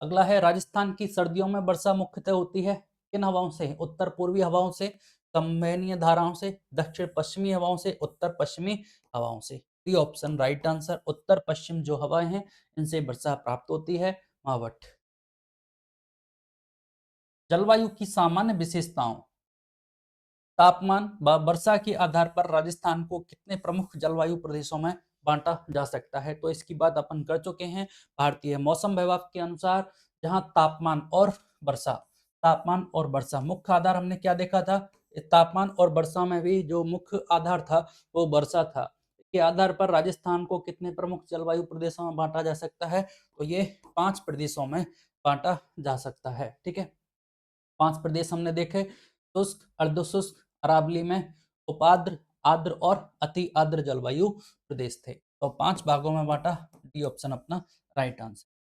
अगला है, राजस्थान की सर्दियों में वर्षा मुख्यतः होती है किन हवाओं से? उत्तर पूर्वी हवाओं से, संवहनीय धाराओं से, दक्षिण पश्चिमी हवाओं से, उत्तर पश्चिमी हवाओं से। B option right answer. उत्तर पश्चिम जो हवाएं हैं इनसे वर्षा प्राप्त होती है, मावट। जलवायु की सामान्य विशेषताओं। तापमान व वर्षा के आधार पर राजस्थान को कितने प्रमुख जलवायु प्रदेशों में बांटा जा सकता है? तो इसकी बात अपन कर चुके हैं। भारतीय मौसम विभाग के अनुसार जहां तापमान और वर्षा मुख्य आधार, हमने क्या देखा था? तापमान और वर्षा में भी जो मुख्य आधार था वो वर्षा था। के आधार पर राजस्थान को कितने प्रमुख जलवायु प्रदेशों में बांटा जा सकता है? तो ये 5 प्रदेशों में बांटा जा सकता है, ठीक है। 5 प्रदेश हमने देखे, शुष्क, अर्धशुष्क, अरावली में उपाद्र, आर्द्र और अति आर्द्र जलवायु प्रदेश थे। तो 5 भागों में बांटा, डी ऑप्शन अपना राइट आंसर।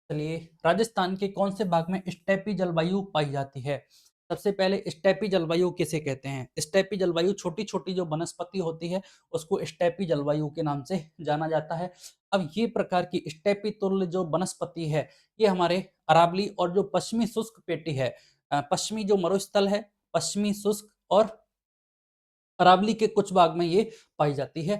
चलिए, राजस्थान के कौन से भाग में स्टेपी जलवायु पाई जाती है? सबसे पहले स्टेपी जलवायु किसे कहते हैं? स्टेपी जलवायु छोटी छोटी जो वनस्पति होती है उसको स्टेपी जलवायु के नाम से जाना जाता है। अब ये प्रकार की स्टेपी तुल्य जो वनस्पति है ये हमारे अरावली और जो पश्चिमी शुष्क पेटी है, पश्चिमी जो मरुस्थल है, पश्चिमी शुष्क और अरावली के कुछ भाग में ये पाई जाती है,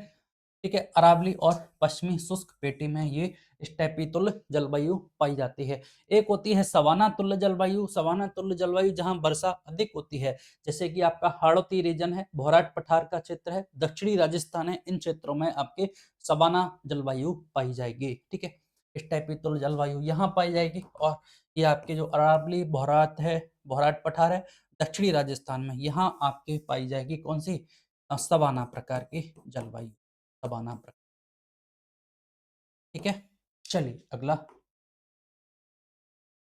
ठीक है। अरावली और पश्चिमी शुष्क पेटी में ये स्टेपी तुल्य जलवायु पाई जाती है। एक होती है सवाना तुल्य जलवायु। सवाना तुल्य जलवायु जहां वर्षा अधिक होती है, जैसे कि आपका हाड़ौती रीजन है, भोराट पठार का क्षेत्र है, दक्षिणी राजस्थान है, इन क्षेत्रों में आपके सवाना जलवायु पाई जाएगी, ठीक है। स्टेपी तुल्य जलवायु यहाँ पाई जाएगी। और ये आपके जो अरावली भोराट है, भोराट पठार है, दक्षिणी राजस्थान में यहाँ आपके पाई जाएगी कौन सी? सवाना प्रकार की जलवायु, सवाना प्रकार, ठीक है। चलिए अगला।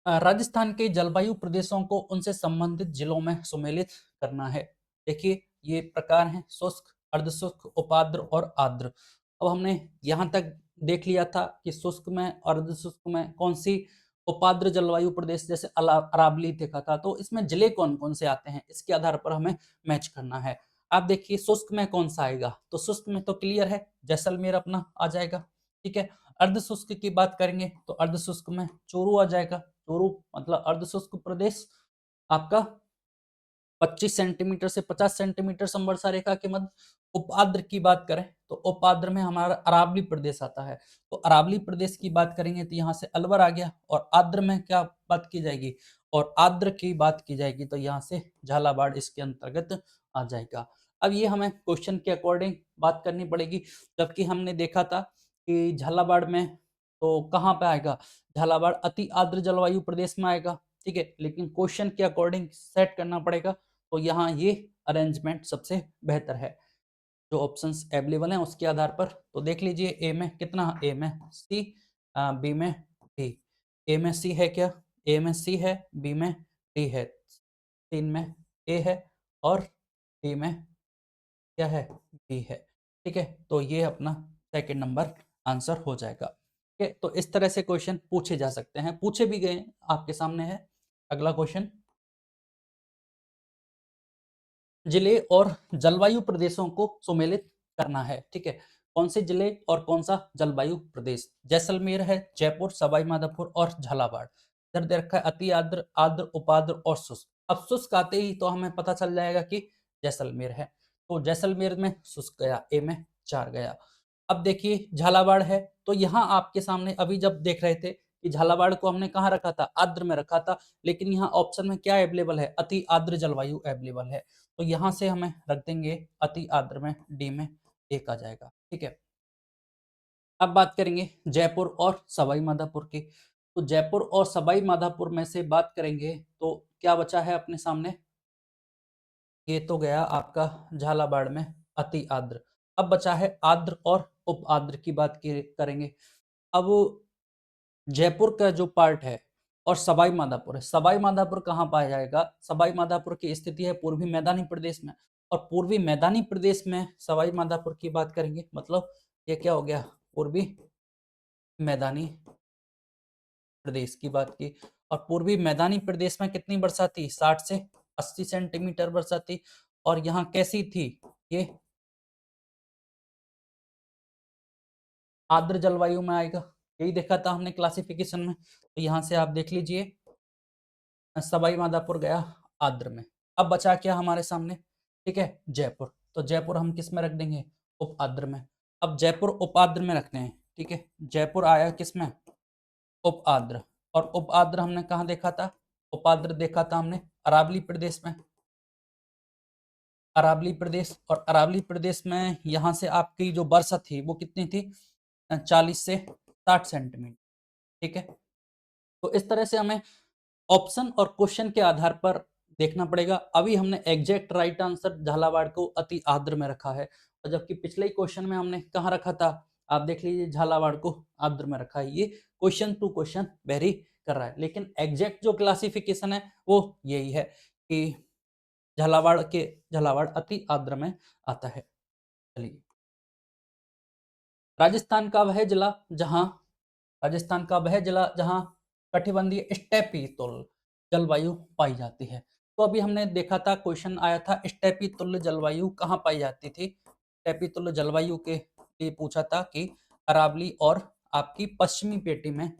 राजस्थान के जलवायु प्रदेशों को उनसे संबंधित जिलों में सुमेलित करना है। देखिए ये प्रकार हैं, शुष्क, अर्धशुष्क, उपाद्र और आर्द्र। अब हमने यहाँ तक देख लिया था कि शुष्क में और अर्धशुष्क में कौन सी उपाद्र जलवायु प्रदेश, जैसे अरावली देखा था। तो इसमें जिले कौन कौन से आते हैं इसके आधार पर हमें मैच करना है। आप देखिए शुष्क में कौन सा आएगा, तो शुष्क में तो क्लियर है जैसलमेर अपना आ जाएगा, ठीक है। अर्धशुष्क की बात करेंगे तो अर्धशुष्क में चूरू आ जाएगा। चूरू मतलब अर्धशुष्क प्रदेश आपका 25 सेंटीमीटर से 50 सेंटीमीटर समवर्षा रेखा के मध्य। उपाद्र की बात करें तो उपाद्र में हमारा अरावली प्रदेश आता है। तो अरावली प्रदेश की बात करेंगे तो यहाँ से अलवर आ गया। और आर्द्र में क्या बात की जाएगी? और आर्द्र की बात की जाएगी तो यहाँ से झालावाड़ इसके अंतर्गत आ जाएगा। अब ये हमें क्वेश्चन के अकॉर्डिंग बात करनी पड़ेगी, जबकि हमने देखा था कि झालावाड़ में तो कहाँ पे आएगा? झालावाड़ अति आर्द्र जलवायु प्रदेश में आएगा, ठीक है। लेकिन क्वेश्चन के अकॉर्डिंग सेट करना पड़ेगा, तो यहाँ ये अरेंजमेंट सबसे बेहतर है। जो ऑप्शंस अवेलेबल हैं उसके आधार पर तो देख लीजिए, ए में कितना? ए में सी, बी में डी। ए में सी है क्या? ए में सी है, बी में डी है, 3 में ए है और डी में क्या है? बी है, ठीक है। तो ये अपना सेकंड नंबर आंसर हो जाएगा, ठीक है। तो इस तरह से क्वेश्चन पूछे जा सकते हैं, पूछे भी गए, आपके सामने है अगला क्वेश्चन। जिले और जलवायु प्रदेशों को सुमेलित करना है, ठीक है। कौन से जिले और कौन सा जलवायु प्रदेश? जैसलमेर है, जयपुर, सवाई माधोपुर और झालावाड़। इधर दे रखा है अति आर्द्र, आर्द्र, उपाद्र और शुष्क। अब शुष्क आते ही तो हमें पता चल जाएगा कि जैसलमेर है। तो जैसलमेर में शुष्क गया, ए में 4 गया। अब देखिए झालावाड़ है, तो यहाँ आपके सामने अभी जब देख रहे थे कि झालावाड़ को हमने कहाँ रखा था? आर्द्र में रखा था, लेकिन यहाँ ऑप्शन में क्या अवेलेबल है? अति आर्द्र जलवायु अवेलेबल है। तो यहाँ से हमें रख देंगे अति आर्द्र में डी में एक आ जाएगा। ठीक है, अब बात करेंगे जयपुर और सवाई माधोपुर की। तो जयपुर और सवाई माधोपुर में से बात करेंगे तो क्या बचा है अपने सामने, ये तो गया आपका झालावाड़ में अति आर्द्र। अब बचा है आर्द्र और उप आर्द्र की बात करेंगे। अब जयपुर का जो पार्ट है और सवाई माधोपुर है, सवाई माधोपुर कहाँ पाया जाएगा, सवाई माधोपुर की स्थिति है पूर्वी मैदानी प्रदेश में, और पूर्वी मैदानी प्रदेश में सवाई माधोपुर की बात करेंगे, मतलब ये क्या हो गया, पूर्वी मैदानी प्रदेश की बात की। और पूर्वी मैदानी प्रदेश में कितनी वर्षा थी, 60 से 80 सेंटीमीटर वर्षा थी। और यहाँ कैसी थी, ये आर्द्र जलवायु में आएगा, यही देखा था हमने क्लासिफिकेशन में। तो यहाँ से आप देख लीजिए सवाई माधोपुर गया आर्द्र में। अब बचा क्या हमारे सामने, ठीक है, जयपुर। तो जयपुर हम किस में रख देंगे, उप आर्द्र में। अब जयपुर उप आर्द्र में रखते हैं, ठीक है, जयपुर आया किस में, उप आर्द्र। और उप आर्द्र हमने कहाँ देखा था, उप आर्द्र देखा था हमने अरावली प्रदेश में, अरावली प्रदेश। और अरावली प्रदेश में यहाँ से आपकी जो वर्षा थी वो कितनी थी, 40 से 60 सेंटीमीटर। ठीक है, तो इस तरह से हमें ऑप्शन और क्वेश्चन के आधार पर देखना पड़ेगा। अभी हमने एग्जैक्ट राइट आंसर झालावाड़ को अति आर्द्र में रखा है, और जबकि पिछले ही क्वेश्चन में हमने कहाँ रखा था, आप देख लीजिए झालावाड़ को आर्द्र में रखा है। ये क्वेश्चन टू क्वेश्चन वेरी कर रहा है, लेकिन एग्जैक्ट जो क्लासिफिकेशन है वो यही है कि झालावाड़ अति आर्द्र में आता है। चलिए, राजस्थान का वह जिला जहां राजस्थान का वह जिला जहां कटिबंधीय स्टेपी तुल्य जलवायु पाई जाती है। तो अभी हमने देखा था, क्वेश्चन आया था स्टेपी तुल्य जलवायु कहाँ पाई जाती थी। स्टेपी तुल्य जलवायु के लिए पूछा था कि अरावली और आपकी पश्चिमी पेटी में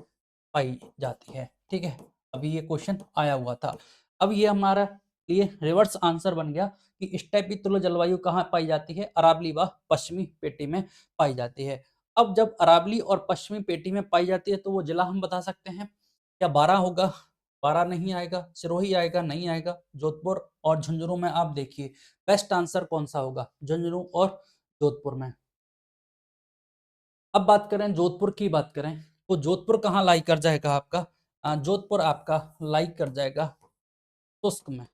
पाई जाती है। ठीक है, अभी ये क्वेश्चन आया हुआ था। अब ये हमारा लिए रिवर्स आंसर बन गया कि स्टेपी तुल्य जलवायु कहाँ पाई जाती है, अरावली व पश्चिमी पेटी में पाई जाती है। अब जब अरावली और पश्चिमी पेटी में पाई जाती है तो वो जिला हम बता सकते हैं, क्या बारां होगा, बारां नहीं आएगा, सिरोही आएगा, नहीं आएगा, जोधपुर और झुंझुनू में आप देखिए बेस्ट आंसर कौन सा होगा, झुंझुनू और जोधपुर में। अब बात करें जोधपुर की, बात करें तो जोधपुर कहाँ लाई कर जाएगा आपका, जोधपुर आपका लाई कर जाएगा शुष्क में,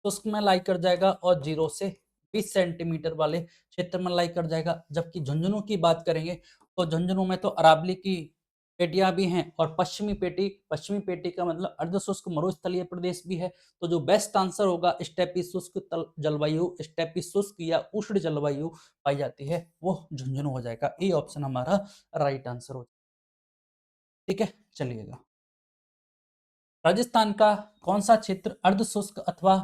शुष्क में लाई कर जाएगा और 0 से 20 सेंटीमीटर वाले क्षेत्र में लाई कर जाएगा। जबकि झुंझुनू की बात करेंगे तो झुंझुनू में तो अरावली की पेटियां भी हैं, और पश्चिमी पेटी का मतलब अर्ध शुष्क मरुस्थलीय प्रदेश भी है। तो जो बेस्ट आंसर होगा स्टेपी शुष्क जलवायु, स्टेपी शुष्क या उष्ण जलवायु पाई जाती है, वो झुंझुनू हो जाएगा। ए ऑप्शन हमारा राइट आंसर हो। ठीक है, चलिएगा, राजस्थान का कौन सा क्षेत्र अर्ध शुष्क अथवा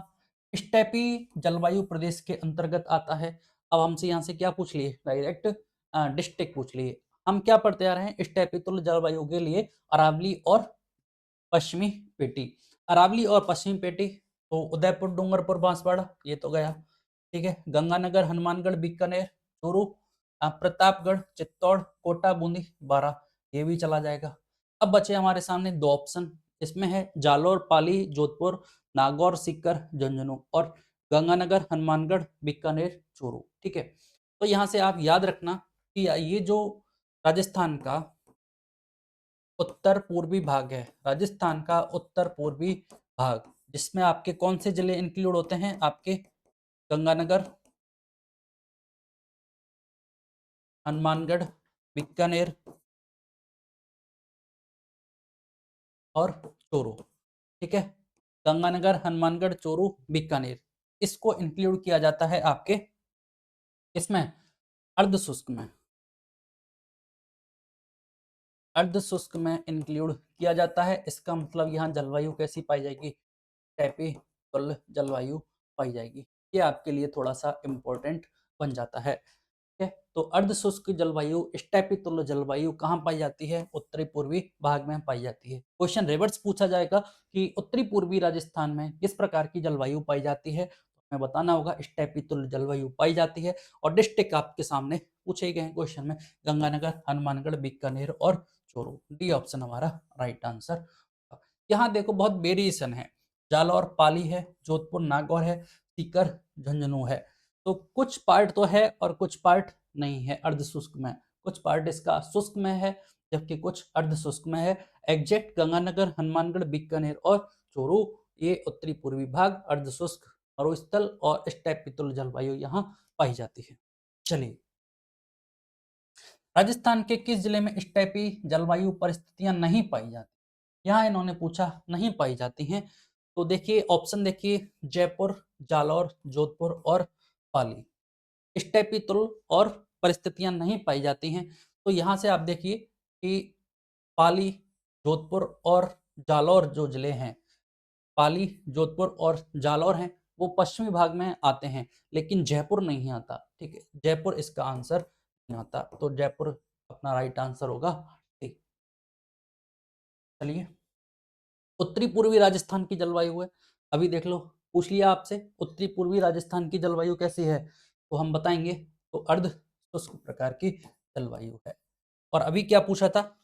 स्टेपी जलवायु प्रदेश के अंतर्गत आता है। अब हमसे यहाँ से क्या पूछ लिए, डायरेक्ट डिस्ट्रिक्ट पूछ लिए। हम क्या पढ़ते आ रहे हैं, स्टेपी तुल्य जलवायु के लिए अरावली और पश्चिमी पेटी। अरावली और पश्चिमी पेटी तो उदयपुर, डूंगरपुर, बांसवाड़ा, ये तो गया। ठीक है, गंगानगर, हनुमानगढ़, बीकानेर, चूरू, प्रतापगढ़, चित्तौड़, कोटा, बूंदी, बारां, ये भी चला जाएगा। अब बचे हमारे सामने दो ऑप्शन, इसमें है जालोर, पाली, जोधपुर, नागौर, सीकर, झुंझुनू, और गंगानगर, हनुमानगढ़, बीकानेर, चूरू। ठीक है, तो यहाँ से आप याद रखना कि ये जो राजस्थान का उत्तर पूर्वी भाग है, राजस्थान का उत्तर पूर्वी भाग, जिसमें आपके कौन से जिले इंक्लूड होते हैं, आपके गंगानगर, हनुमानगढ़, बीकानेर और चूरू। ठीक है, गंगानगर, हनुमानगढ़, चूरू, बीकानेर, इसको इंक्लूड किया जाता है आपके इसमें अर्ध शुष्क में, अर्ध शुष्क में इंक्लूड किया जाता है। इसका मतलब यहाँ जलवायु कैसी पाई जाएगी, टैपी तुल्य जलवायु पाई जाएगी। ये आपके लिए थोड़ा सा इंपॉर्टेंट बन जाता है। ठीक है, तो अर्ध शुष्क जलवायु, स्टेपी तुल्य जलवायु कहाँ पाई जाती है, उत्तरी पूर्वी भाग में पाई जाती है। क्वेश्चन रिवर्स पूछा जाएगा कि उत्तरी पूर्वी राजस्थान में किस प्रकार की जलवायु पाई जाती है, तो हमें बताना होगा स्टेपी तुल्य जलवायु पाई जाती है। और डिस्ट्रिक्ट आपके सामने पूछे गए हैं क्वेश्चन में, गंगानगर, हनुमानगढ़, बीकानेर और चूरू। डी ऑप्शन हमारा राइट आंसर। यहाँ देखो बहुत वेरिएशन है, जालौर, पाली है, जोधपुर, नागौर है, सीकर, झुंझुनू है। तो कुछ पार्ट तो है और कुछ पार्ट नहीं है अर्ध शुष्क में, कुछ पार्ट इसका शुष्क में है जबकि कुछ अर्ध शुष्क में है। एग्जैक्ट गंगानगर, हनुमानगढ़, बीकानेर और चोरू ये उत्तरी पूर्वी भाग अर्ध शुष्क मरुस्थल और स्टेपी तुल्य जलवायु यहाँ पाई जाती है। चलिए, राजस्थान के किस जिले में स्टेपी जलवायु परिस्थितियां नहीं पाई जाती? यहाँ इन्होंने पूछा नहीं पाई जाती हैं। तो देखिए ऑप्शन देखिए, जयपुर, जालौर, जोधपुर और पाली। स्टेपी तुल्य और परिस्थितियां नहीं पाई जाती हैं। तो यहाँ से आप देखिए कि पाली, जोधपुर और जालौर जो जिले हैं, पाली, जोधपुर और जालौर हैं, वो पश्चिमी भाग में आते हैं, लेकिन जयपुर नहीं आता। ठीक है, जयपुर इसका आंसर नहीं आता, तो जयपुर अपना राइट आंसर होगा। ठीक, चलिए, उत्तरी पूर्वी राजस्थान की जलवायु है, अभी देख लो, पूछ लिया आपसे उत्तरी पूर्वी राजस्थान की जलवायु कैसी है, तो हम बताएंगे तो अर्ध शुष्क प्रकार की जलवायु है। और अभी क्या पूछा था,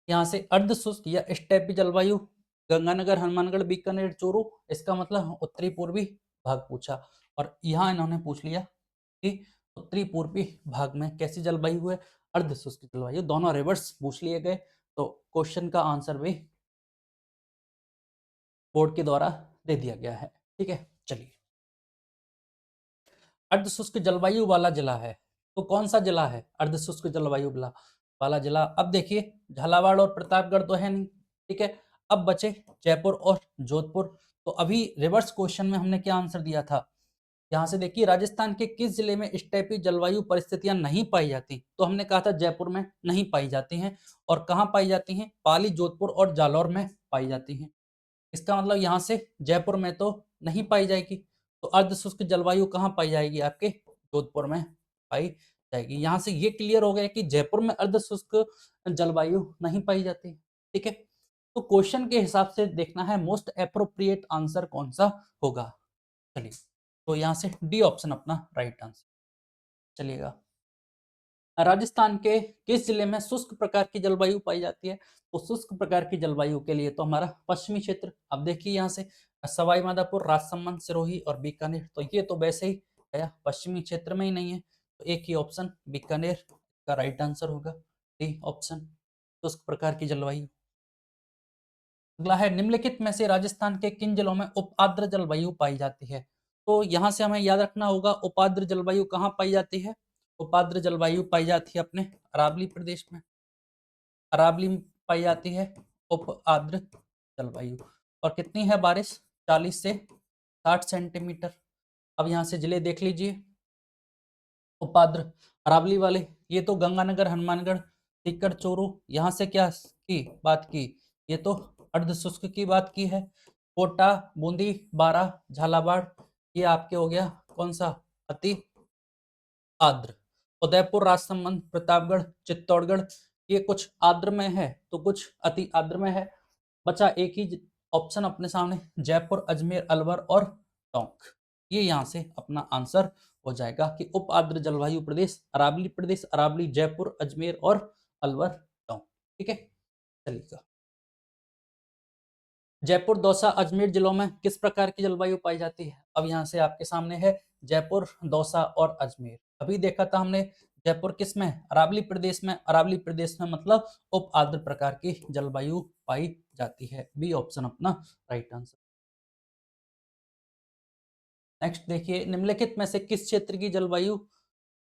यहाँ से अर्ध शुष्क या स्टेपी जलवायु गंगानगर, हनुमानगढ़, बीकानेर, चोरू, इसका मतलब उत्तरी पूर्वी भाग पूछा। और यहाँ इन्होंने पूछ लिया कि उत्तरी पूर्वी भाग में कैसी जलवायु है, अर्ध शुष्क जलवायु। दोनों रिवर्स पूछ लिए गए, तो क्वेश्चन का आंसर भी बोर्ड के द्वारा दे दिया गया है। ठीक है, चलिए, अर्ध शुष्क जलवायु वाला जिला है, तो कौन सा जिला है अर्ध शुष्क जलवायु वाला जिला? अब देखिए, झालावाड़ और प्रतापगढ़ तो है नहीं, ठीक है। अब बचे जयपुर और जोधपुर। तो अभी रिवर्स क्वेश्चन में हमने क्या आंसर दिया था, यहाँ से देखिए, राजस्थान के किस जिले में स्टेपी जलवायु परिस्थितियां नहीं पाई जाती, तो हमने कहा था जयपुर में नहीं पाई जाती हैं। और कहाँ पाई जाती हैं, पाली, जोधपुर और जालौर में पाई जाती हैं। इसका मतलब यहाँ से जयपुर में तो नहीं पाई जाएगी, तो अर्ध शुष्क जलवायु कहाँ पाई जाएगी, आपके जोधपुर में पाई जाएगी। यहाँ से ये क्लियर हो गया कि जयपुर में अर्ध शुष्क जलवायु नहीं पाई जाती। ठीक है, तो क्वेश्चन के हिसाब से देखना है मोस्ट अप्रोप्रिएट आंसर कौन सा होगा। चलिए, तो यहाँ से डी ऑप्शन अपना राइट आंसर चलिएगा। राजस्थान के किस जिले में शुष्क प्रकार की जलवायु पाई जाती है, तो शुष्क प्रकार की जलवायु के लिए तो हमारा पश्चिमी क्षेत्र। अब देखिए यहाँ से सवाई माधोपुर, राजसमंद, सिरोही और बीकानेर, तो ये तो वैसे ही गया पश्चिमी क्षेत्र में ही नहीं है, तो एक ही ऑप्शन बीकानेर का राइट आंसर होगा, डी ऑप्शन शुष्क प्रकार की जलवायु। अगला है, निम्नलिखित में से राजस्थान के किन जिलों में उपाद्र जलवायु पाई जाती है? तो यहाँ से हमें याद रखना होगा उपाद्र जलवायु कहाँ पाई जाती है। उपाद्र जलवायु पाई जाती है अपने अरावली प्रदेश में, अरावली में पाई जाती है उप आर्द्र जलवायु। और कितनी है बारिश, 40 से 60 सेंटीमीटर। अब यहाँ से जिले देख लीजिए, उपाद्र अरावली वाले, ये तो गंगानगर, हनुमानगढ़, सीकर, चोरू, यहाँ से क्या की बात की, ये तो अर्ध शुष्क की बात की है। कोटा, बूंदी, बारा, झालावाड़, ये आपके हो गया कौन सा, अति आर्द्र। उदयपुर, राजसमंद, प्रतापगढ़, चित्तौड़गढ़, ये कुछ आर्द्र में है तो कुछ अति आर्द्र में है। बचा एक ही ऑप्शन अपने सामने, जयपुर, अजमेर, अलवर और टोंक। ये यहाँ से अपना आंसर हो जाएगा कि उप आर्द्र जलवायु प्रदेश, अरावली, जयपुर, अजमेर और अलवर, टोंक। ठीक है, चलिएगा। जयपुर, दौसा, अजमेर जिलों में किस प्रकार की जलवायु पाई जाती है? अब यहाँ से आपके सामने है जयपुर, दौसा और अजमेर। अभी देखा था हमने जयपुर किस में, अरावली प्रदेश में, अरावली प्रदेश में मतलब उप आर्द्र प्रकार की जलवायु पाई जाती है, बी ऑप्शन अपना राइट आंसर। नेक्स्ट देखिए, निम्नलिखित में से किस क्षेत्र की जलवायु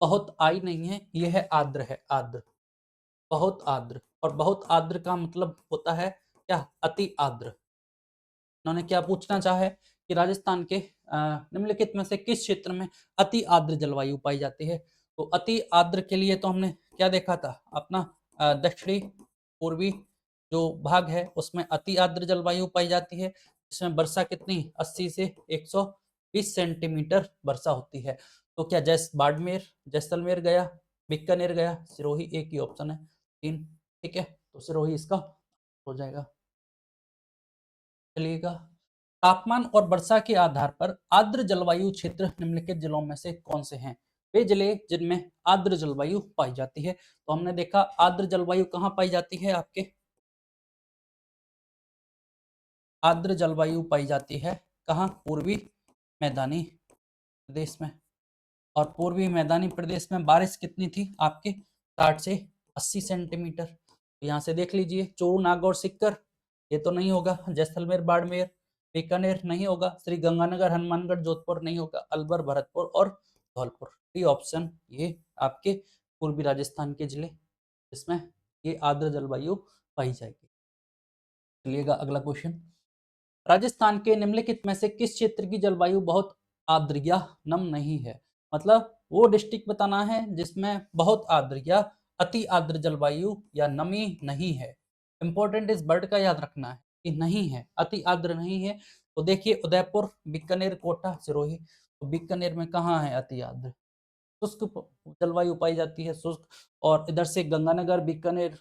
बहुत आई नहीं है, यह है आर्द्र है, आर्द्र, बहुत आर्द्र। और बहुत आर्द्र का मतलब होता है क्या, अति आर्द्र। उन्होंने क्या पूछना चाहा है कि राजस्थान के निम्नलिखित में से किस क्षेत्र में अति आर्द्र जलवायु पाई जाती है। तो अति आर्द्र के लिए तो हमने क्या देखा था, अपना दक्षिणी पूर्वी जो भाग है उसमें अति आर्द्र जलवायु पाई जाती है, जिसमें वर्षा कितनी 80 से 120 सेंटीमीटर वर्षा होती है। तो क्या बाड़मेर, जैसलमेर गया, बीकानेर गया, सिरोही, एक ही ऑप्शन है 3। ठीक है, तो सिरोही इसका हो जाएगा। चलिएगा, तापमान और वर्षा के आधार पर आर्द्र जलवायु क्षेत्र निम्नलिखित जिलों में से कौन से हैं? वे जिले जिनमें आर्द्र जलवायु पाई जाती है। तो हमने देखा आर्द्र जलवायु कहाँ पाई जाती है, आपके आर्द्र जलवायु पाई जाती है कहाँ? पूर्वी मैदानी प्रदेश में। और पूर्वी मैदानी प्रदेश में बारिश कितनी थी आपके? 60 से 80 सेंटीमीटर। तो यहाँ से देख लीजिए, चोरू नागौर सिक्कर ये तो नहीं होगा, जैसलमेर बाड़मेर बीकानेर नहीं होगा, श्री गंगानगर हनुमानगढ़ जोधपुर नहीं होगा, अलवर भरतपुर और धौलपुर। डी ऑप्शन ये आपके पूर्वी राजस्थान के जिले जिसमें ये आर्द्र जलवायु पाई जाएगी। चलिएगा अगला क्वेश्चन। राजस्थान के निम्नलिखित में से किस क्षेत्र की जलवायु बहुत आर्द्र या नम नहीं है? मतलब वो डिस्ट्रिक्ट बताना है जिसमें बहुत आर्द्र या अति आर्द्र जलवायु या नमी नहीं है। इंपॉर्टेंट इस वर्ड का याद रखना है कि नहीं है, अति आर्द्र नहीं है। तो देखिए, उदयपुर, बीकानेर, कोटा, सिरोही। तो बीकानेर में कहाँ है अति आर्द्र? शुष्क जलवायु पाई जाती है, शुष्क। और इधर से गंगानगर, बीकानेर,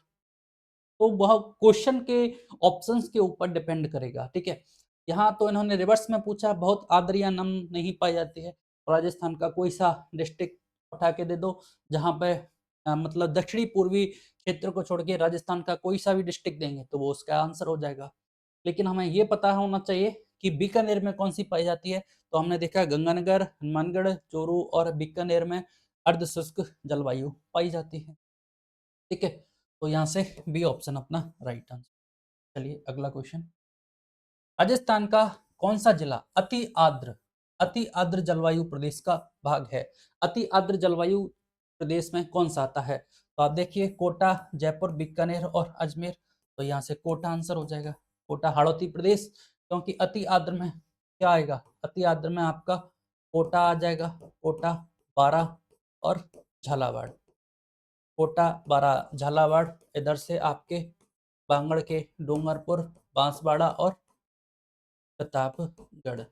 तो वह क्वेश्चन के ऑप्शंस के ऊपर डिपेंड करेगा। ठीक है, यहाँ तो इन्होंने रिवर्स में पूछा, बहुत आर्द्र या नम नहीं पाई जाती है। राजस्थान का कोई सा डिस्ट्रिक्ट उठा के दे दो जहाँ पे मतलब दक्षिणी पूर्वी क्षेत्र को छोड़ के राजस्थान का कोई सा भी डिस्ट्रिक्ट देंगे तो वो उसका आंसर हो जाएगा। लेकिन हमें ये पता होना चाहिए कि बीकानेर में कौन सी पाई जाती है। तो हमने देखा गंगानगर, हनुमानगढ़, चोरू और बीकानेर में अर्ध शुष्क जलवायु पाई जाती है। ठीक है, तो यहाँ से बी ऑप्शन अपना राइट आंसर। चलिए अगला क्वेश्चन। राजस्थान का कौन सा जिला अति आर्द्र जलवायु प्रदेश का भाग है? अति आर्द्र जलवायु प्रदेश में कौन सा आता है? तो आप देखिए, कोटा, जयपुर, बीकानेर और अजमेर। तो यहाँ से कोटा आंसर हो जाएगा। कोटा हाड़ौती प्रदेश, क्योंकि अति आर्द्र में क्या आएगा? अति आर्द्र में आपका कोटा आ जाएगा, कोटा, बारां और झालावाड़। कोटा, बारां, झालावाड़, इधर से आपके बांगड़ के डूंगरपुर, बांसवाड़ा और प्रतापगढ़।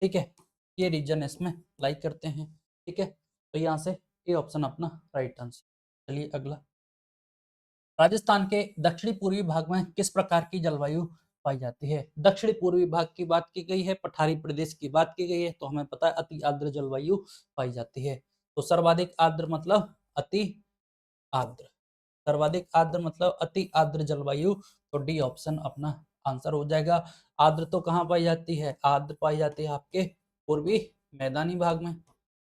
ठीक है, ये रीजन इसमें लाइक करते हैं। ठीक है, तो यहाँ से ये ऑप्शन अपना राइट आंसर। चलिए अगला। राजस्थान के दक्षिणी पूर्वी भाग में किस प्रकार की जलवायु पाई जाती है? दक्षिणी पूर्वी भाग की बात की गई है, पठारी प्रदेश की बात की गई है, तो हमें पता है अति आर्द्र जलवायु पाई जाती है। तो सर्वाधिक आर्द्र मतलब अति आर्द्र, सर्वाधिक आर्द्र मतलब अति आर्द्र जलवायु। तो डी ऑप्शन अपना आंसर हो जाएगा। आर्द्र तो कहाँ पाई जाती है? आर्द्र पाई जाती है आपके पूर्वी मैदानी भाग में।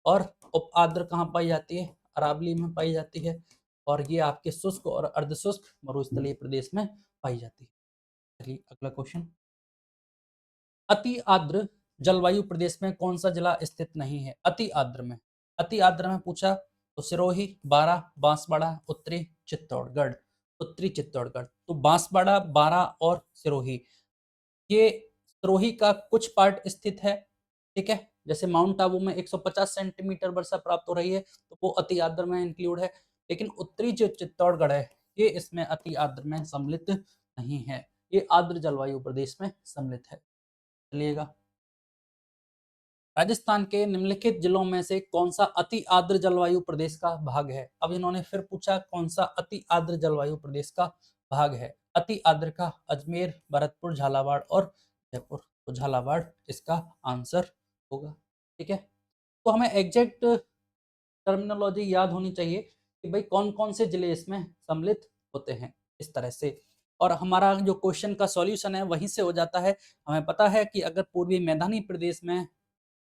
और उप आर्द्र कहाँ पाई जाती है? अरावली में पाई जाती है। और ये आपके शुष्क और अर्धशुष्क मरुस्थलीय प्रदेश में पाई जाती है। चलिए अगला क्वेश्चन। अति आर्द्र जलवायु प्रदेश में कौन सा जिला स्थित नहीं है? अति आर्द्र में, अति आर्द्र में पूछा तो सिरोही, बारां, बांसवाड़ा, उत्तरी चित्तौड़गढ़। उत्तरी चित्तौड़गढ़, तो बांसवाड़ा, बारां और सिरोही, ये सिरोही का कुछ पार्ट स्थित है। ठीक है, जैसे माउंट आबू में 150 सेंटीमीटर वर्षा प्राप्त हो रही है तो वो अति आर्द्र में इंक्लूड है। लेकिन उत्तरी जो चित्तौड़गढ़ है ये इसमें अति आर्द्र में सम्मिलित नहीं है, ये आर्द्र जलवायु प्रदेश में सम्मिलित है। चलिएगा, राजस्थान के निम्नलिखित जिलों में से कौन सा अति आर्द्र जलवायु प्रदेश का भाग है? अब इन्होंने फिर पूछा कौन सा अति आर्द्र जलवायु प्रदेश का भाग है। अति आर्द्र का अजमेर, भरतपुर, झालावाड़ और जयपुर। तो झालावाड़ इसका आंसर होगा। ठीक है, तो हमें एग्जैक्ट टर्मिनोलॉजी याद होनी चाहिए कि भाई कौन कौन से जिले इसमें सम्मिलित होते हैं, इस तरह से। और हमारा जो क्वेश्चन का सॉल्यूशन है वहीं से हो जाता है। हमें पता है कि अगर पूर्वी मैदानी प्रदेश में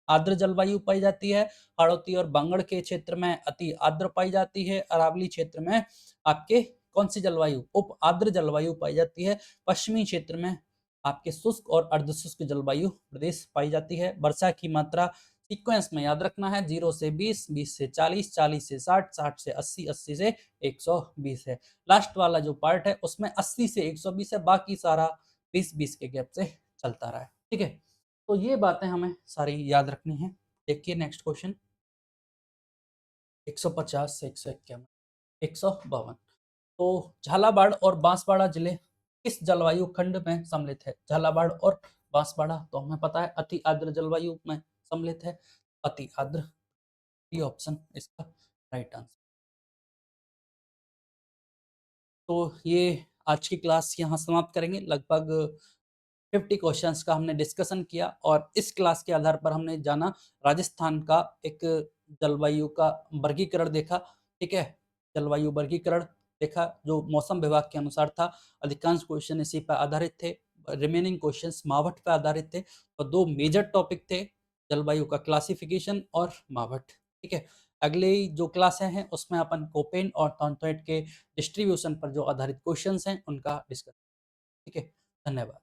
आर्द्र जलवायु पाई जाती है, हाड़ौती और बांगड़ के क्षेत्र में अति आर्द्र पाई जाती है, अरावली क्षेत्र में आपके कौन सी जलवायु? उप आर्द्र जलवायु पाई जाती है, पश्चिमी क्षेत्र में आपके शुष्क और अर्धशुष्क जलवायु प्रदेश पाई जाती है। वर्षा की मात्रा सीक्वेंस में याद रखना है, 0 से 20, 20 से 40, 40 से 60, 60 से 80, 80 से 120 है। लास्ट वाला जो पार्ट है उसमें 80 से 120 है, बाकी सारा 20-20 के गैप से चलता रहा है। ठीक है, तो ये बातें हमें सारी याद रखनी है। देखिए नेक्स्ट क्वेश्चन, 150 से 151, 152। तो झालावाड़ और बांसवाड़ा जिले किस जलवायु खंड में सम्मिलित है? झालावाड़ और बांसवाड़ा तो हमें पता है अति आर्द्र जलवायु में सम्मिलित है, अति आर्द्र। ये ऑप्शन इसका राइट आंसर। तो ये आज की क्लास यहाँ समाप्त करेंगे। लगभग 50 क्वेश्चंस का हमने डिस्कशन किया और इस क्लास के आधार पर हमने जाना राजस्थान का एक जलवायु का वर्गीकरण देखा। ठीक है, जलवायु वर्गीकरण देखा जो मौसम विभाग के अनुसार था। अधिकांश क्वेश्चन इसी पर आधारित थे। रिमेनिंग क्वेश्चंस मावठ पे आधारित थे और 2 मेजर टॉपिक थे, जलवायु का क्लासिफिकेशन और मावठ, ठीक है? अगली जो क्लासें हैं उसमें अपन कोपेन और थॉर्नटॉट के डिस्ट्रीब्यूशन पर जो आधारित क्वेश्चंस हैं उनका डिस्कस, ठीक है? धन्यवाद।